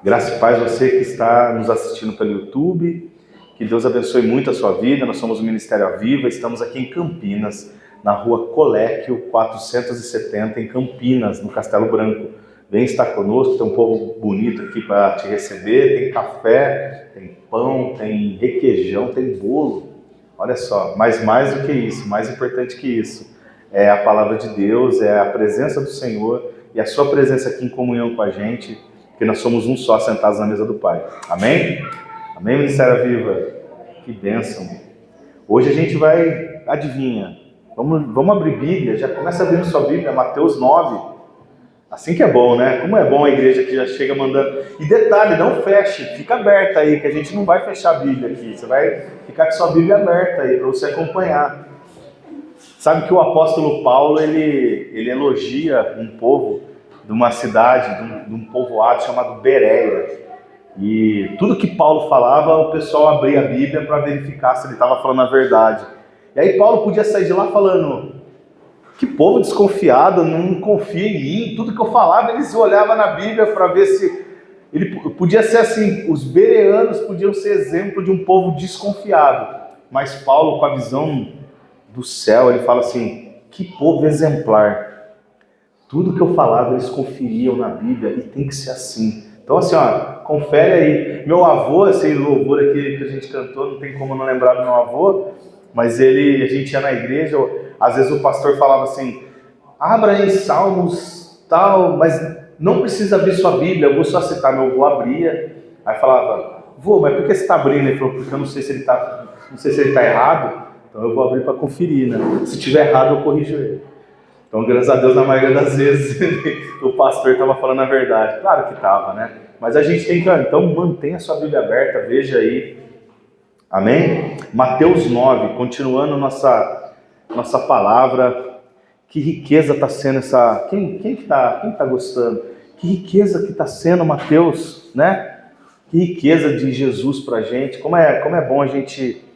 Graça e paz você que está nos assistindo pelo YouTube, que Deus abençoe muito a sua vida. Nós somos o Ministério Aviva, estamos aqui em Campinas, na rua Coléquio 470, em Campinas, no Castelo Branco. Vem estar conosco, tem um povo bonito aqui para te receber, tem café, tem pão, tem requeijão, tem bolo. Olha só, mas mais do que isso, mais importante que isso, é a palavra de Deus, é a presença do Senhor e a sua presença aqui em comunhão com a gente, porque nós somos um só, sentados na mesa do Pai. Amém? Amém, Ministério Viva? Que bênção. Hoje a gente vai, adivinha, vamos abrir Bíblia, já começa abrindo sua Bíblia, Mateus 9. Assim que é bom, né? Como é bom a igreja que já chega mandando. E detalhe, não feche, fica aberta aí, que a gente não vai fechar a Bíblia aqui. Você vai ficar com sua Bíblia aberta aí, para você acompanhar. Sabe que o apóstolo Paulo, ele elogia um povo de uma cidade, de um povoado chamado Bereia. E tudo que Paulo falava, o pessoal abria a Bíblia para verificar se ele estava falando a verdade. E aí Paulo podia sair de lá falando: que povo desconfiado, não confia em mim. Tudo que eu falava, eles olhavam na Bíblia para ver se... Ele podia ser assim, os bereanos podiam ser exemplo de um povo desconfiado. Mas Paulo, com a visão do céu, ele fala assim: que povo exemplar. Tudo que eu falava, eles conferiam na Bíblia e tem que ser assim. Então assim, ó, confere aí. Meu avô, esse louvor aqui que a gente cantou, não tem como não lembrar do meu avô, mas a gente ia na igreja, às vezes o pastor falava assim: abra em Salmos, tal, mas não precisa abrir sua Bíblia, eu vou só citar. Meu avô abria, aí falava: vô, mas por que você está abrindo? Ele falou: porque eu não sei se ele está errado, então eu vou abrir para conferir, né? Se tiver errado, eu corrijo ele. Então, graças a Deus, na maioria das vezes, o pastor estava falando a verdade. Claro que estava, né? Mas a gente tem que... Então, mantenha a sua Bíblia aberta, veja aí. Amém? Mateus 9, continuando nossa palavra. Que riqueza está sendo essa... Quem tá gostando? Que riqueza que está sendo Mateus, né? Que riqueza de Jesus para a gente. Como é bom a gente...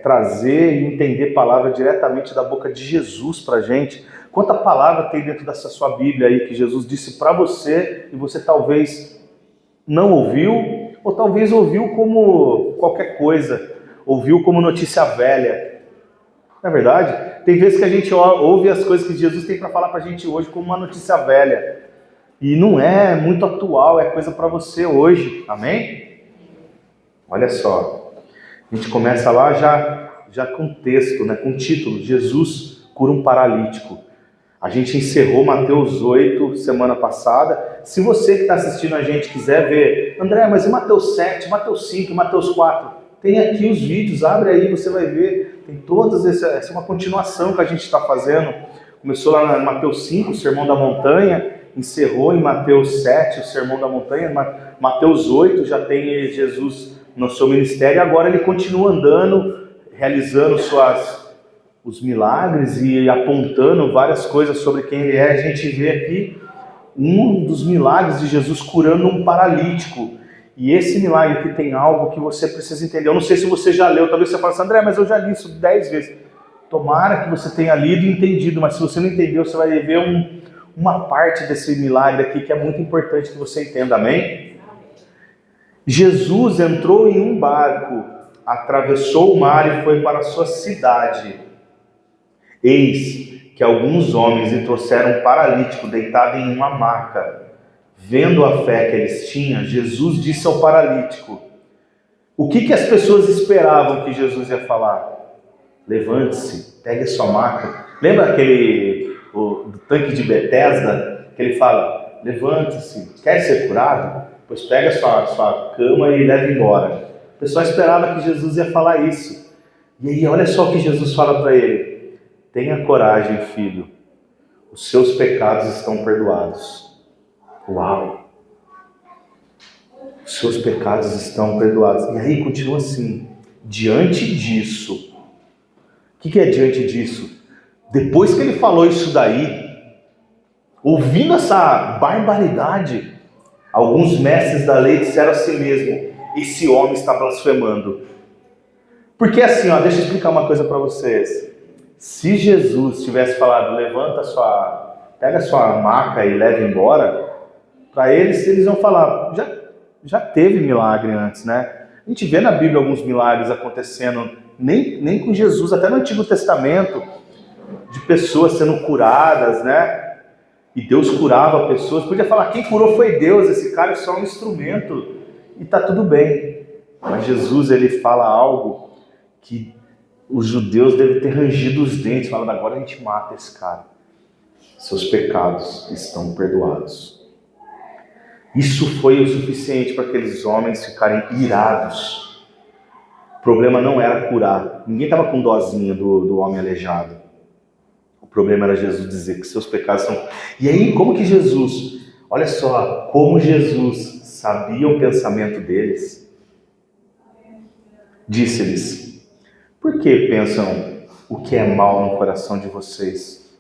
trazer e entender palavra diretamente da boca de Jesus para a gente. Quanta palavra tem dentro dessa sua Bíblia aí que Jesus disse para você e você talvez não ouviu, ou talvez ouviu como qualquer coisa, ouviu como notícia velha. Não é verdade? Tem vezes que a gente ouve as coisas que Jesus tem para falar para a gente hoje como uma notícia velha. E não é muito atual, é coisa para você hoje. Amém? Olha só. A gente começa lá já com texto, né, com título: Jesus cura um paralítico. A gente encerrou Mateus 8 semana passada. Se você que está assistindo a gente quiser ver: André, mas e Mateus 7, Mateus 5, Mateus 4? Tem aqui os vídeos, abre aí, você vai ver. Tem todas, essa é uma continuação que a gente está fazendo. Começou lá em Mateus 5, o Sermão da Montanha, encerrou em Mateus 7, o Sermão da Montanha. Mateus 8 já tem Jesus no seu ministério, agora ele continua andando, realizando os milagres e apontando várias coisas sobre quem ele é. A gente vê aqui um dos milagres de Jesus curando um paralítico. E esse milagre que tem algo que você precisa entender. Eu não sei se você já leu, talvez você fale assim: André, mas eu já li isso 10 vezes. Tomara que você tenha lido e entendido, mas se você não entendeu, você vai ver uma parte desse milagre aqui que é muito importante que você entenda. Amém? Jesus entrou em um barco, atravessou o mar e foi para a sua cidade. Eis que alguns homens lhe trouxeram um paralítico deitado em uma maca. Vendo a fé que eles tinham, Jesus disse ao paralítico: o que as pessoas esperavam que Jesus ia falar? Levante-se, pegue a sua maca. Lembra do tanque de Betesda, que ele fala: levante-se, quer ser curado? Pois pega a sua cama e leve embora. O pessoal esperava que Jesus ia falar isso. E aí olha só o que Jesus fala para ele: tenha coragem, filho, os seus pecados estão perdoados. Uau! Os seus pecados estão perdoados. E aí continua assim: diante disso. O que é diante disso? Depois que ele falou isso daí, ouvindo essa barbaridade, alguns mestres da lei disseram a si mesmo: esse homem está blasfemando. Porque assim, deixa eu explicar uma coisa para vocês. Se Jesus tivesse falado: pega a sua maca e leve embora, Para eles vão falar, já teve milagre antes, né? A gente vê na Bíblia alguns milagres acontecendo, nem com Jesus, até no Antigo Testamento, de pessoas sendo curadas, né? E Deus curava pessoas. Podia falar, quem curou foi Deus, esse cara é só um instrumento. E tá tudo bem. Mas Jesus, ele fala algo que os judeus devem ter rangido os dentes, falando, agora a gente mata esse cara. Seus pecados estão perdoados. Isso foi o suficiente para aqueles homens ficarem irados. O problema não era curar. Ninguém estava com dozinha do homem aleijado. O problema era Jesus dizer que seus pecados são... E aí, como que Jesus... Olha só, como Jesus sabia o pensamento deles. Disse-lhes, por que pensam o que é mal no coração de vocês?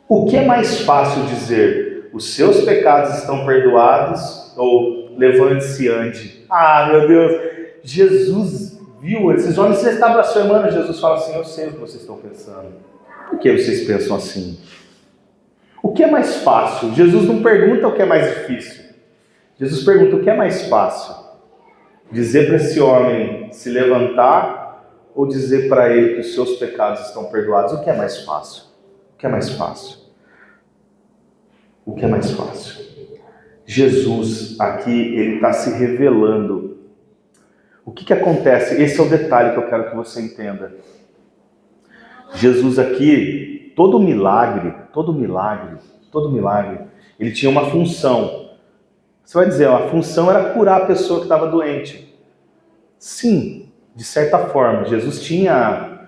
O que é mais fácil dizer, os seus pecados estão perdoados, ou levante-se e ande? Ah, meu Deus, Jesus viu, esses homens se estavam blasfemando, Jesus fala assim, eu sei o que vocês estão pensando. Por que vocês pensam assim? O que é mais fácil? Jesus não pergunta o que é mais difícil. Jesus pergunta o que é mais fácil. Dizer para esse homem se levantar ou dizer para ele que os seus pecados estão perdoados? O que é mais fácil? O que é mais fácil? O que é mais fácil? Jesus aqui, ele está se revelando. O que acontece? Esse é o detalhe que eu quero que você entenda. Jesus aqui, todo milagre, ele tinha uma função. Você vai dizer, a função era curar a pessoa que estava doente. Sim, de certa forma, Jesus tinha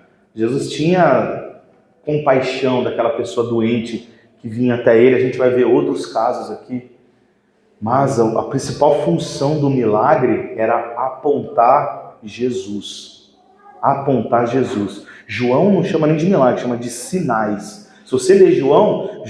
compaixão daquela pessoa doente que vinha até ele. A gente vai ver outros casos aqui. Mas a principal função do milagre era apontar Jesus. Apontar Jesus. João não chama nem de milagre, chama de sinais. Se você ler João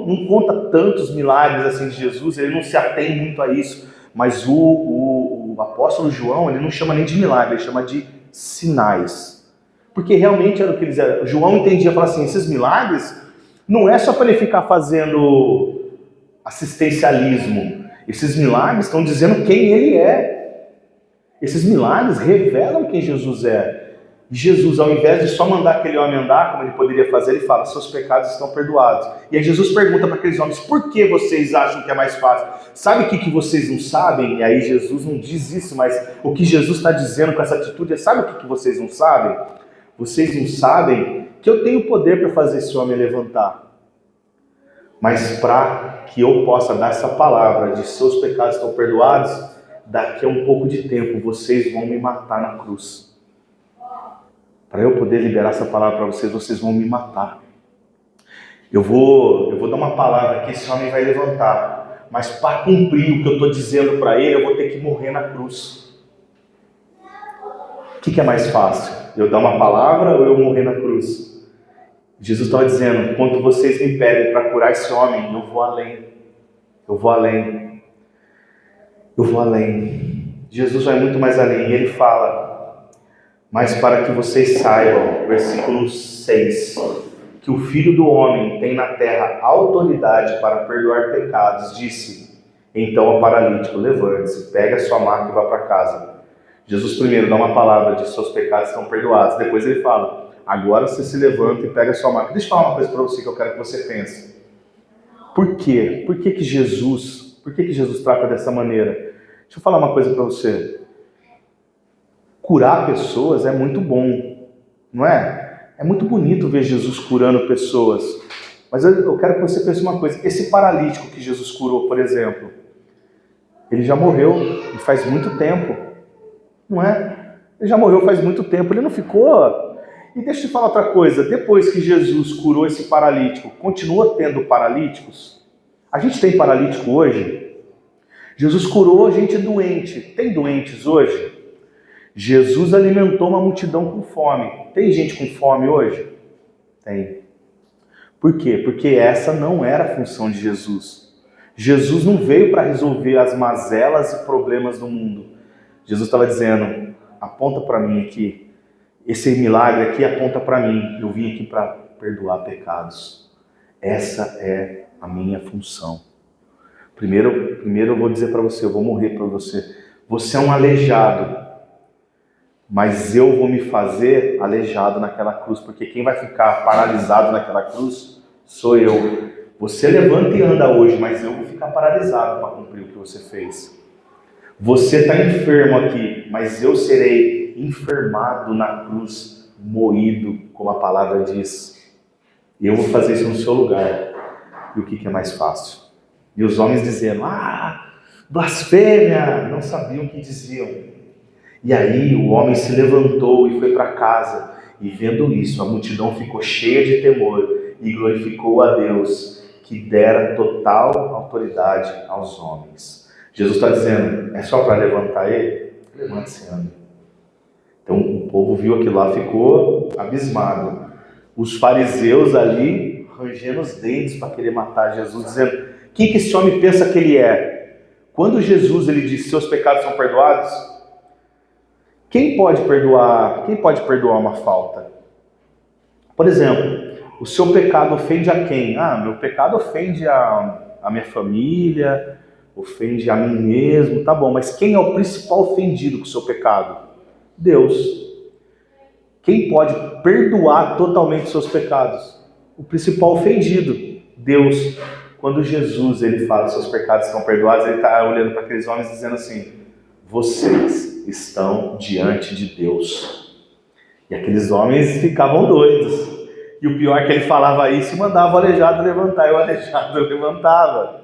não conta tantos milagres assim de Jesus, ele não se atém muito a isso. Mas o apóstolo João, ele não chama nem de milagre, ele chama de sinais. Porque realmente era o que eles eram. João entendia, falava assim, esses milagres não é só para ele ficar fazendo assistencialismo. Esses milagres estão dizendo quem ele é. Esses milagres revelam quem Jesus é. E Jesus, ao invés de só mandar aquele homem andar, como ele poderia fazer, ele fala, seus pecados estão perdoados. E aí Jesus pergunta para aqueles homens, por que vocês acham que é mais fácil? Sabe o que vocês não sabem? E aí Jesus não diz isso, mas o que Jesus está dizendo com essa atitude é, sabe o que vocês não sabem? Vocês não sabem que eu tenho poder para fazer esse homem levantar. Mas para que eu possa dar essa palavra de seus pecados estão perdoados, daqui a um pouco de tempo vocês vão me matar na cruz. Para eu poder liberar essa palavra para vocês, vocês vão me matar. Eu vou dar uma palavra que esse homem vai levantar, mas para cumprir o que eu estou dizendo para ele, eu vou ter que morrer na cruz. O que é mais fácil? Eu dar uma palavra ou eu morrer na cruz? Jesus estava dizendo, quando vocês me pedem para curar esse homem, eu vou além. Eu vou além. Eu vou além. Jesus vai muito mais além. E ele fala, mas para que vocês saibam, versículo 6, que o Filho do Homem tem na terra autoridade para perdoar pecados, disse, então ao paralítico, levante-se, pega a sua maca e vá para casa. Jesus primeiro dá uma palavra de seus pecados estão perdoados, depois ele fala, agora você se levanta e pega a sua maca. Deixa eu falar uma coisa para você que eu quero que você pense. Por quê? Por que Jesus trata dessa maneira? Deixa eu falar uma coisa para você. Curar pessoas é muito bom, não é? É muito bonito ver Jesus curando pessoas. Mas eu quero que você pense uma coisa. Esse paralítico que Jesus curou, por exemplo, ele já morreu e faz muito tempo, não é? Ele já morreu faz muito tempo, ele não ficou... E deixa eu te falar outra coisa. Depois que Jesus curou esse paralítico, continua tendo paralíticos? A gente tem paralítico hoje? Jesus curou gente doente. Tem doentes hoje? Jesus alimentou uma multidão com fome. Tem gente com fome hoje? Tem. Por quê? Porque essa não era a função de Jesus. Jesus não veio para resolver as mazelas e problemas do mundo. Jesus estava dizendo, aponta para mim aqui. Esse milagre aqui aponta para mim. Eu vim aqui para perdoar pecados. Essa é a minha função. Primeiro eu vou dizer para você, eu vou morrer por você. Você é um aleijado, mas eu vou me fazer aleijado naquela cruz, porque quem vai ficar paralisado naquela cruz sou eu. Você levanta e anda hoje, mas eu vou ficar paralisado para cumprir o que você fez. Você está enfermo aqui, mas eu serei enfermado na cruz, moído, como a palavra diz. E eu vou fazer isso no seu lugar. E o que é mais fácil? E os homens dizendo, blasfêmia, não sabiam o que diziam. E aí o homem se levantou e foi para casa. E vendo isso, a multidão ficou cheia de temor e glorificou a Deus, que dera total autoridade aos homens. Jesus está dizendo, é só para levantar ele? Levante-se e ande. Então o povo viu aquilo lá, ficou abismado. Os fariseus ali, rangendo os dentes para querer matar Jesus, dizendo, quem que esse homem pensa que ele é? Quando Jesus ele diz, seus pecados são perdoados, quem pode perdoar uma falta? Por exemplo, o seu pecado ofende a quem? Meu pecado ofende a minha família, ofende a mim mesmo, tá bom, mas quem é o principal ofendido com o seu pecado? Deus. Quem pode perdoar totalmente os seus pecados? O principal ofendido, Deus. Quando Jesus ele fala seus pecados estão perdoados, ele está olhando para aqueles homens dizendo assim, vocês estão diante de Deus. E aqueles homens ficavam doidos. E o pior é que ele falava isso e mandava o aleijado levantar, e o aleijado levantava.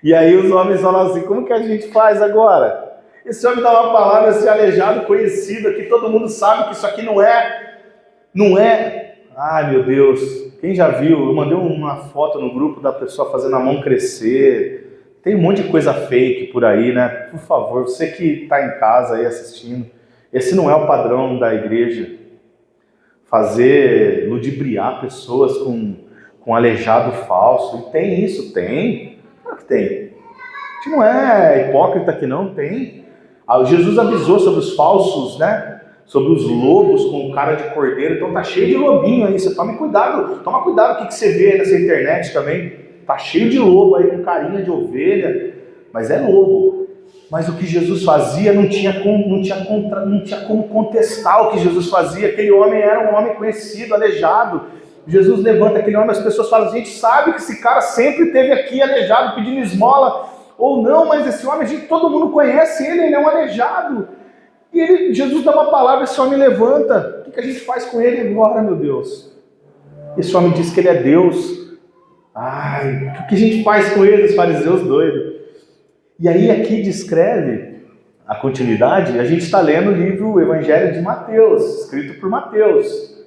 E aí os homens falavam assim, como que a gente faz agora? Esse homem dá uma palavra, esse aleijado conhecido aqui, todo mundo sabe que isso aqui não é. Ai meu Deus, quem já viu? Eu mandei uma foto no grupo da pessoa fazendo a mão crescer. Tem um monte de coisa fake por aí, né? Por favor, você que está em casa aí assistindo, esse não é o padrão da igreja. Fazer, ludibriar pessoas com aleijado falso. E tem isso? Tem. Claro que tem. A gente não é hipócrita aqui não, tem. Jesus avisou sobre os falsos, né? Sobre os lobos com cara de cordeiro. Então tá cheio de lobinho aí. Você toma cuidado o que você vê nessa internet também. Tá cheio de lobo aí com carinha de ovelha. Mas é lobo. Mas o que Jesus fazia não tinha como contestar o que Jesus fazia. Aquele homem era um homem conhecido, aleijado. Jesus levanta aquele homem, as pessoas falam, a gente sabe que esse cara sempre esteve aqui aleijado, pedindo esmola. Ou não, mas esse homem, todo mundo conhece ele é um aleijado. E Jesus dá uma palavra, esse homem levanta. O que a gente faz com ele agora, meu Deus? Esse homem diz que ele é Deus. O que a gente faz com ele, os fariseus doidos? E aí aqui descreve a continuidade, a gente está lendo o livro o Evangelho de Mateus, escrito por Mateus.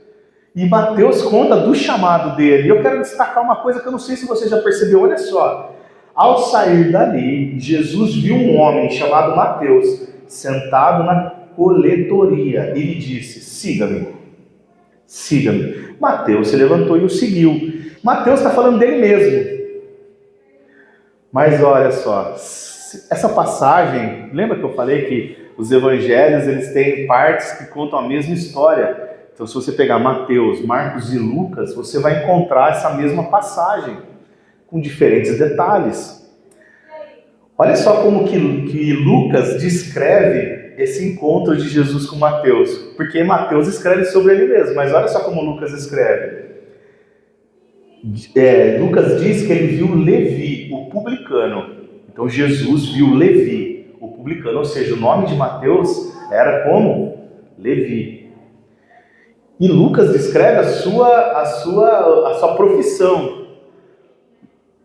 E Mateus conta do chamado dele. E eu quero destacar uma coisa que eu não sei se você já percebeu, olha só. Ao sair dali, Jesus viu um homem chamado Mateus, sentado na coletoria, e lhe disse, siga-me, siga-me. Mateus se levantou e o seguiu. Mateus está falando dele mesmo. Mas olha só, essa passagem, lembra que eu falei que os evangelhos eles têm partes que contam a mesma história? Então se você pegar Mateus, Marcos e Lucas, você vai encontrar essa mesma passagem, com diferentes detalhes. Olha só como que Lucas descreve esse encontro de Jesus com Mateus, porque Mateus escreve sobre ele mesmo, mas olha só como Lucas escreve. Lucas diz que ele viu Levi, o publicano. Então Jesus viu Levi, o publicano, ou seja, o nome de Mateus era como Levi. E Lucas descreve a sua profissão.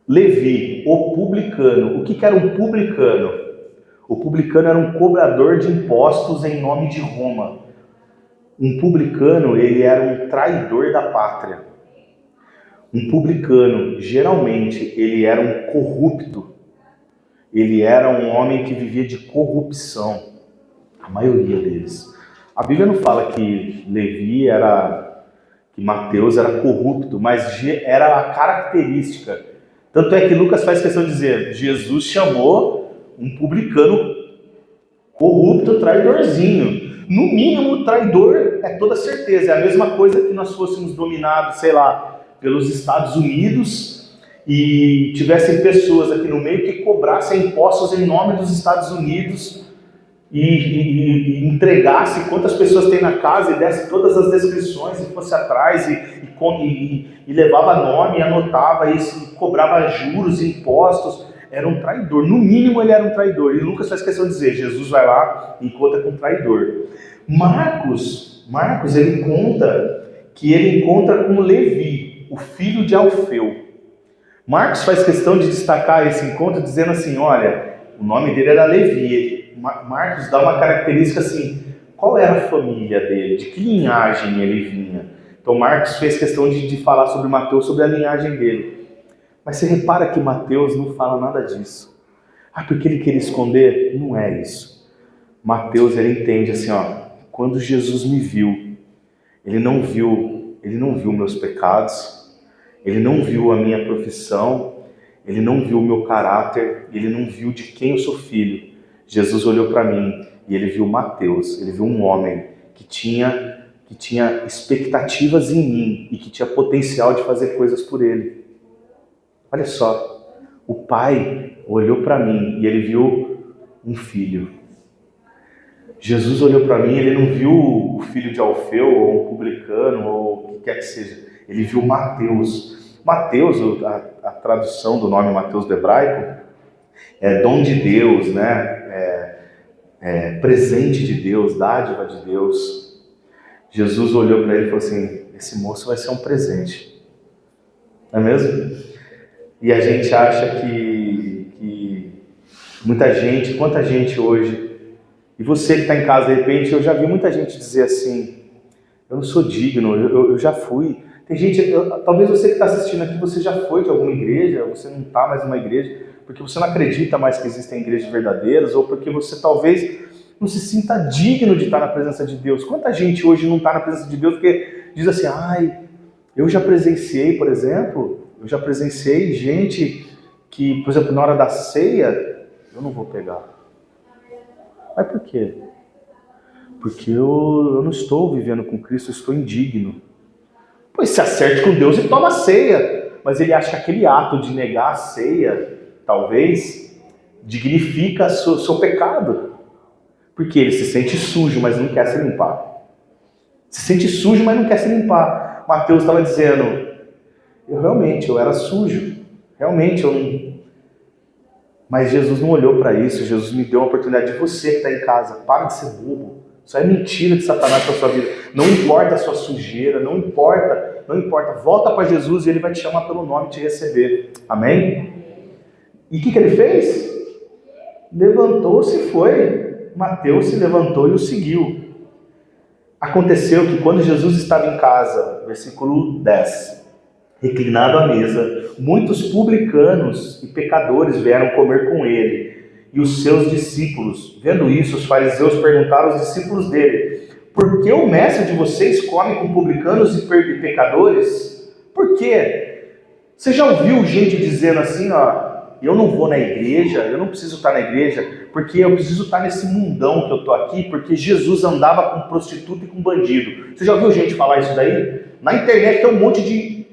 Levi, o publicano. O que era um publicano? O publicano era um cobrador de impostos em nome de Roma. Um publicano, ele era um traidor da pátria. Um publicano, geralmente, ele era um corrupto. Ele era um homem que vivia de corrupção. A maioria deles. A Bíblia não fala que que Mateus era corrupto, mas era a característica. Tanto é que Lucas faz questão de dizer, Jesus chamou um publicano corrupto, traidorzinho. No mínimo, traidor é toda certeza. É a mesma coisa que nós fôssemos dominados, sei lá, pelos Estados Unidos e tivessem pessoas aqui no meio que cobrassem impostos em nome dos Estados Unidos e entregasse quantas pessoas tem na casa e desse todas as descrições e fosse atrás e levava nome, anotava isso, e cobrava juros e impostos, era um traidor. No mínimo ele era um traidor. E Lucas faz questão de dizer, Jesus vai lá e encontra com um traidor. Marcos ele conta que ele encontra com Levi, o filho de Alfeu. Marcos faz questão de destacar esse encontro dizendo assim, olha, o nome dele era Levi. Marcos dá uma característica assim, qual era a família dele, de que linhagem ele vinha. Então Marcos fez questão de falar sobre Mateus, sobre a linhagem dele. Mas você repara que Mateus não fala nada disso. Porque ele queria esconder? Não é isso. Mateus ele entende assim, quando Jesus me viu, ele não viu meus pecados, ele não viu a minha profissão, ele não viu o meu caráter, ele não viu de quem eu sou filho. Jesus olhou para mim e ele viu Mateus, ele viu um homem que tinha expectativas em mim e que tinha potencial de fazer coisas por ele. Olha só, o pai olhou para mim e ele viu um filho. Jesus olhou para mim e ele não viu o filho de Alfeu ou um publicano ou o que quer que seja. Ele viu Mateus. Mateus, a tradução do nome Mateus do hebraico, é dom de Deus, né? Presente de Deus, dádiva de Deus. Jesus olhou para ele e falou assim, esse moço vai ser um presente. Não é mesmo? E a gente acha que muita gente, quanta gente hoje, e você que está em casa de repente, eu já vi muita gente dizer assim, eu não sou digno, eu já fui. Tem gente, talvez você que está assistindo aqui, você já foi de alguma igreja, você não está mais numa igreja, porque você não acredita mais que existem igrejas verdadeiras, ou porque você talvez não se sinta digno de estar na presença de Deus. Quanta gente hoje não está na presença de Deus porque diz assim, eu já presenciei, por exemplo, gente que, por exemplo, na hora da ceia, eu não vou pegar. Mas por quê? Porque eu não estou vivendo com Cristo, eu estou indigno. Pois se acerte com Deus e toma a ceia. Mas ele acha que aquele ato de negar a ceia, talvez, dignifica seu pecado. Porque ele se sente sujo, mas não quer se limpar. Se sente sujo, mas não quer se limpar. Mateus estava dizendo, eu era sujo. Realmente, eu não... Mas Jesus não olhou para isso. Jesus me deu a oportunidade de você que está em casa. Para de ser bobo. Isso é mentira de Satanás para a sua vida. Não importa a sua sujeira, não importa. Volta para Jesus e ele vai te chamar pelo nome e te receber. Amém? E o que ele fez? Levantou-se e foi. Mateus se levantou e o seguiu. Aconteceu que quando Jesus estava em casa, versículo 10, reclinado à mesa, muitos publicanos e pecadores vieram comer com ele e os seus discípulos. Vendo isso, os fariseus perguntaram aos discípulos dele, por que o mestre de vocês come com publicanos e pecadores? Por quê? Você já ouviu gente dizendo assim, eu não vou na igreja, eu não preciso estar na igreja, porque eu preciso estar nesse mundão que eu estou aqui, porque Jesus andava com prostituta e com bandido. Você já ouviu gente falar isso daí? Na internet tem um monte de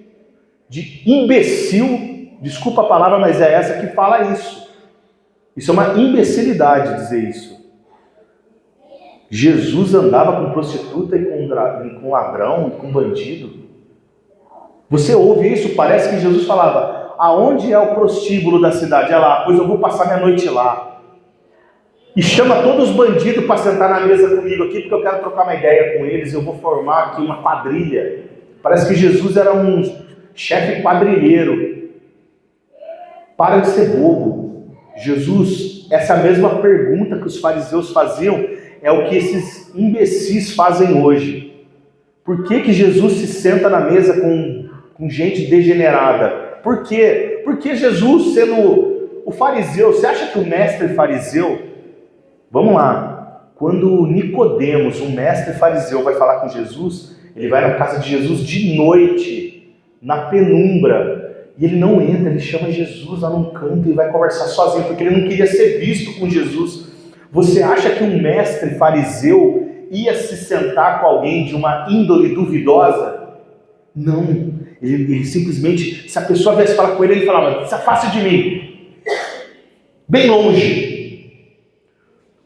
imbecil, desculpa a palavra, mas é essa que fala isso. Isso é uma imbecilidade dizer isso. Jesus andava com prostituta e com ladrão e com bandido. Você ouve isso, parece que Jesus falava, aonde é o prostíbulo da cidade? É lá, pois eu vou passar minha noite lá. E chama todos os bandidos para sentar na mesa comigo aqui, porque eu quero trocar uma ideia com eles, eu vou formar aqui uma quadrilha. Parece que Jesus era um chefe quadrilheiro. Para de ser bobo. Jesus, essa mesma pergunta que os fariseus faziam, é o que esses imbecis fazem hoje. Por que Jesus se senta na mesa com gente degenerada? Por quê? Porque Jesus, sendo o fariseu, você acha que o mestre fariseu... Vamos lá, quando Nicodemos, um mestre fariseu, vai falar com Jesus, ele vai na casa de Jesus de noite, na penumbra, e ele não entra, ele chama Jesus lá num canto e vai conversar sozinho, porque ele não queria ser visto com Jesus. Você acha que um mestre fariseu ia se sentar com alguém de uma índole duvidosa? Não, Ele simplesmente, se a pessoa viesse falar com ele, ele falava, se afaste de mim, bem longe.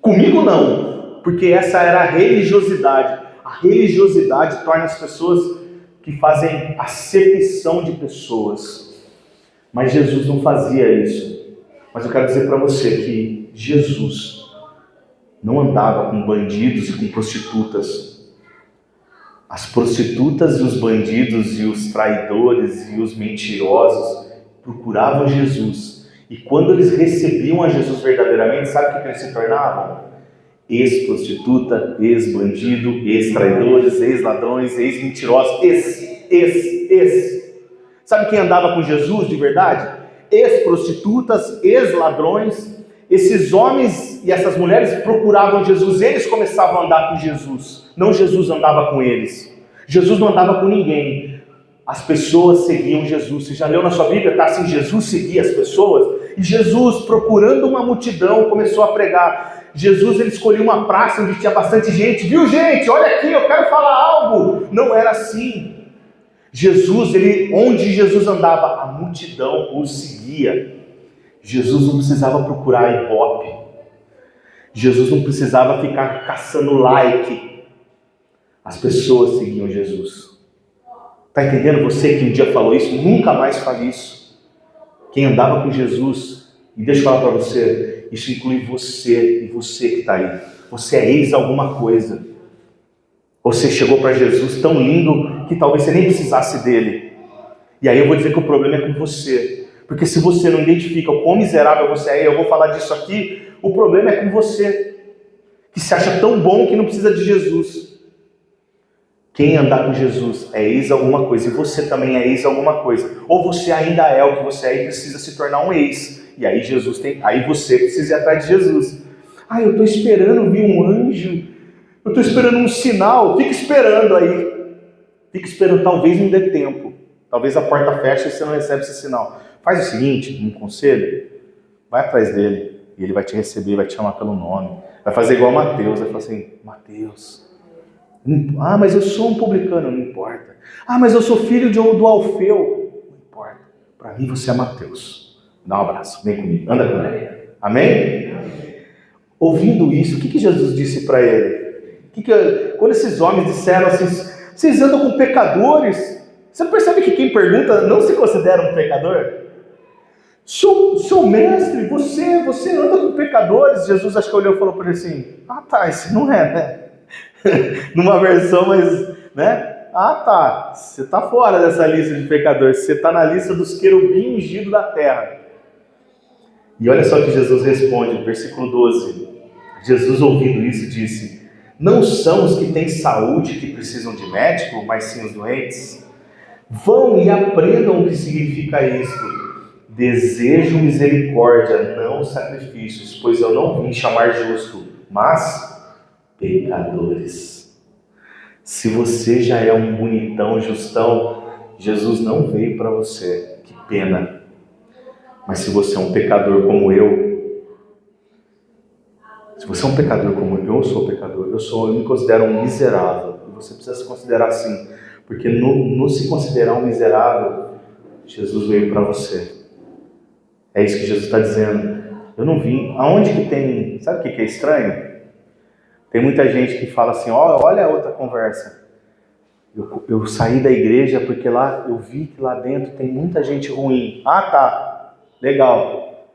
Comigo não, porque essa era a religiosidade. A religiosidade torna as pessoas que fazem acepção de pessoas. Mas Jesus não fazia isso. Mas eu quero dizer para você que Jesus não andava com bandidos e com prostitutas. As prostitutas e os bandidos e os traidores e os mentirosos procuravam Jesus. E quando eles recebiam a Jesus verdadeiramente, sabe o que eles se tornavam? Ex-prostituta, ex-bandido, ex-traidores, ex-ladrões, ex-mentirosos, Sabe quem andava com Jesus de verdade? Ex-prostitutas, ex-ladrões. Esses homens e essas mulheres procuravam Jesus, eles começavam a andar com Jesus, não Jesus andava com eles. Jesus não andava com ninguém, as pessoas seguiam Jesus. Você já leu na sua Bíblia? Está assim, Jesus seguia as pessoas, e Jesus, procurando uma multidão, começou a pregar. Jesus, ele escolheu uma praça onde tinha bastante gente, viu gente, olha aqui, eu quero falar algo. Não era assim. Jesus, onde Jesus andava, a multidão o seguia. Jesus não precisava procurar ibope. Jesus não precisava ficar caçando like. As pessoas seguiam Jesus. Está entendendo? Você que um dia falou isso, nunca mais fale isso. Quem andava com Jesus, e deixa eu falar para você, isso inclui você e você que está aí. Você é ex alguma coisa. Você chegou para Jesus tão lindo que talvez você nem precisasse dele. E aí eu vou dizer que o problema é com você. Porque se você não identifica o quão miserável você é, e eu vou falar disso aqui, o problema é com você, que se acha tão bom que não precisa de Jesus. Quem andar com Jesus é ex alguma coisa, e você também é ex alguma coisa. Ou você ainda é o que você é e precisa se tornar um ex. E aí aí você precisa ir atrás de Jesus. Eu estou esperando vir um anjo, eu estou esperando um sinal. Fica esperando aí. Fica esperando, talvez não dê tempo. Talvez a porta feche e você não recebe esse sinal. Faz o seguinte, um conselho, vai atrás dele, e ele vai te receber, vai te chamar pelo nome, vai fazer igual Mateus, vai falar assim, Mateus, mas eu sou um publicano, não importa. Mas eu sou filho do Alfeu, não importa, para mim você é Mateus. Dá um abraço, vem comigo, anda comigo. Amém? Ouvindo isso, o que Jesus disse para ele? Quando esses homens disseram assim, vocês andam com pecadores, você percebe que quem pergunta não se considera um pecador? Seu mestre, você anda com pecadores. Jesus acho que olhou e falou para ele assim, isso não é, né? Numa versão, mas, né? Você está fora dessa lista de pecadores, você está na lista dos querubins ungidos da terra. E olha só que Jesus responde, versículo 12. Jesus, ouvindo isso, disse, não são os que têm saúde que precisam de médico, mas sim os doentes. Vão e aprendam o que significa isto. Desejo misericórdia, não sacrifícios, pois eu não vim chamar justo, mas pecadores. Se você já é um bonitão, justão, Jesus não veio para você. Que pena. Mas se você é um pecador como eu, se você é um pecador como eu sou pecador, eu me considero um miserável. E você precisa se considerar assim. Porque no se considerar um miserável, Jesus veio para você. É isso que Jesus está dizendo. Eu não vim. Aonde que tem... Sabe o que é estranho? Tem muita gente que fala assim, olha a outra conversa. Eu saí da igreja porque lá eu vi que lá dentro tem muita gente ruim. Legal.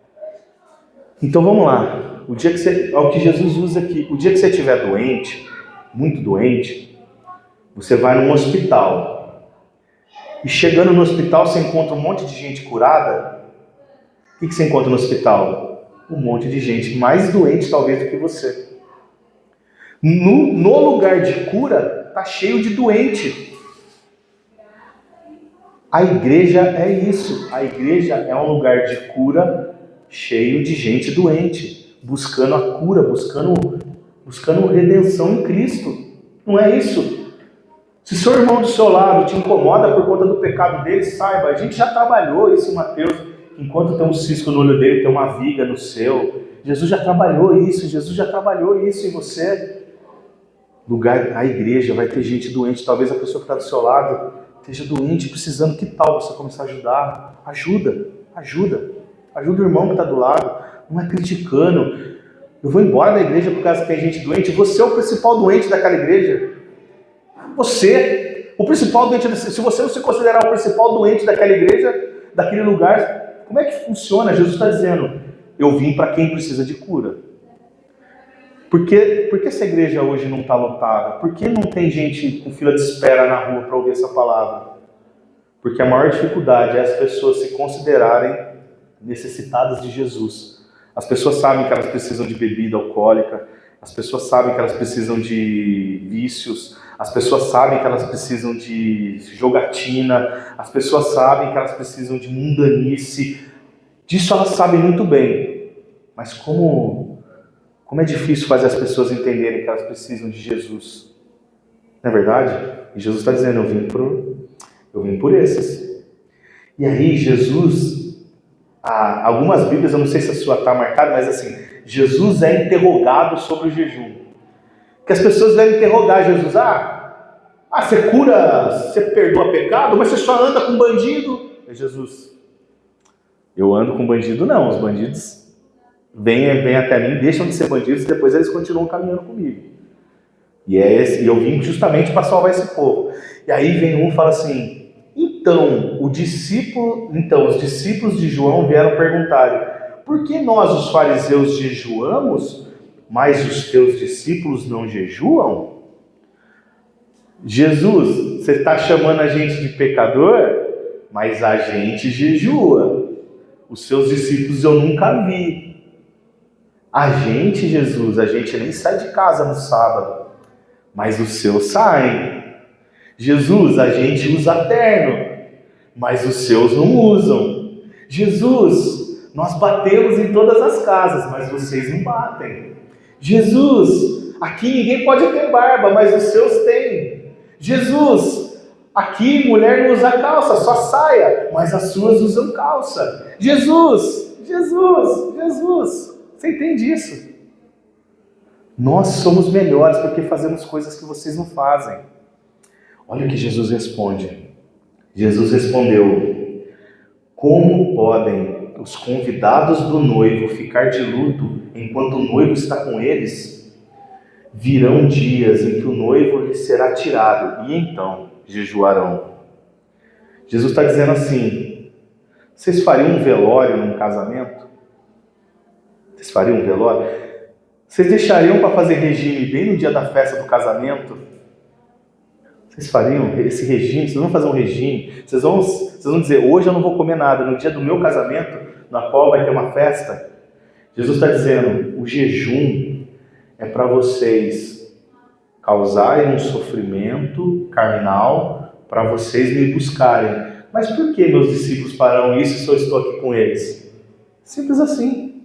Então vamos lá. É o que Jesus usa aqui. O dia que você estiver doente, muito doente, você vai num hospital. E chegando no hospital, você encontra um monte de gente curada. O que você encontra no hospital? Um monte de gente mais doente talvez do que você. No lugar de cura, está cheio de doente. A igreja é isso. A igreja é um lugar de cura cheio de gente doente, buscando a cura, buscando redenção em Cristo. Não é isso? Se seu irmão do seu lado te incomoda por conta do pecado dele, saiba, a gente já trabalhou isso em Mateus. Enquanto tem um cisco no olho dele, tem uma viga no seu. Jesus já trabalhou isso em você. A igreja vai ter gente doente, talvez a pessoa que está do seu lado esteja doente, precisando, que tal você começar a ajudar? Ajuda o irmão que está do lado, não é criticando. Eu vou embora da igreja por causa que tem gente doente. Você é o principal doente daquela igreja. Você, o principal doente, se você não se considerar o principal doente daquela igreja, daquele lugar, como é que funciona? Jesus está dizendo, eu vim para quem precisa de cura. Por que essa igreja hoje não está lotada? Por que não tem gente com fila de espera na rua para ouvir essa palavra? Porque a maior dificuldade é as pessoas se considerarem necessitadas de Jesus. As pessoas sabem que elas precisam de bebida alcoólica, as pessoas sabem que elas precisam de vícios, as pessoas sabem que elas precisam de jogatina, as pessoas sabem que elas precisam de mundanice. Disso elas sabem muito bem. Mas como é difícil fazer as pessoas entenderem que elas precisam de Jesus. Não é verdade? E Jesus está dizendo, eu vim por esses. E aí Jesus, algumas Bíblias, eu não sei se a sua está marcada, mas assim, Jesus é interrogado sobre o jejum. Que as pessoas devem interrogar Jesus, você cura, você perdoa pecado, mas você só anda com bandido. É Jesus, eu ando com bandido não, os bandidos vêm até mim, deixam de ser bandidos e depois eles continuam caminhando comigo. E eu vim justamente para salvar esse povo. E aí vem um e fala assim, então os discípulos de João vieram perguntar, por que nós os fariseus jejuamos, mas os teus discípulos não jejuam? Jesus, você está chamando a gente de pecador, mas a gente jejua. Os seus discípulos eu nunca vi. A gente, Jesus, a gente nem sai de casa no sábado, mas os seus saem. Jesus, a gente usa terno, mas os seus não usam. Jesus, nós batemos em todas as casas, mas vocês não batem. Jesus, aqui ninguém pode ter barba, mas os seus têm. Jesus, aqui mulher não usa calça, só saia, mas as suas usam calça. Jesus, você entende isso? Nós somos melhores porque fazemos coisas que vocês não fazem. Olha o que Jesus responde. Jesus respondeu, como podem os convidados do noivo ficar de luto enquanto o noivo está com eles? Virão dias em que o noivo lhes será tirado e então jejuarão. Jesus está dizendo assim, vocês fariam um velório num casamento? Vocês fariam um velório? Vocês deixariam para fazer regime bem no dia da festa do casamento? Vocês fariam esse regime? Vocês vão fazer um regime? Vocês vão dizer, hoje eu não vou comer nada, no dia do meu casamento, na qual vai ter uma festa? Jesus está dizendo, o jejum é para vocês causarem um sofrimento carnal, para vocês me buscarem. Mas por que meus discípulos farão isso se eu estou aqui com eles? Simples assim.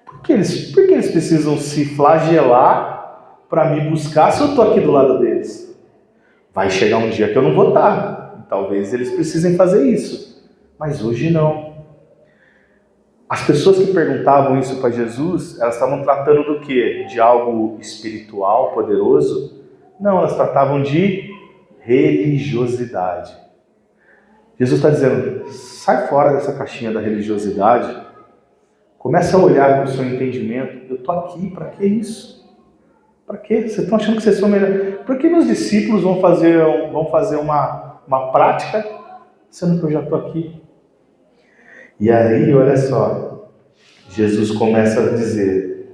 Por que eles precisam se flagelar para me buscar se eu estou aqui do lado deles? Vai chegar um dia que eu não vou estar. Talvez eles precisem fazer isso. Mas hoje não. As pessoas que perguntavam isso para Jesus, elas estavam tratando do quê? De algo espiritual, poderoso? Não, elas tratavam de religiosidade. Jesus está dizendo, sai fora dessa caixinha da religiosidade. Começa a olhar para o seu entendimento. Eu estou aqui, para que isso? Para quê? Vocês estão achando que vocês são melhores? Por que meus discípulos vão fazer uma prática, sendo que eu já estou aqui? E aí, olha só, Jesus começa a dizer,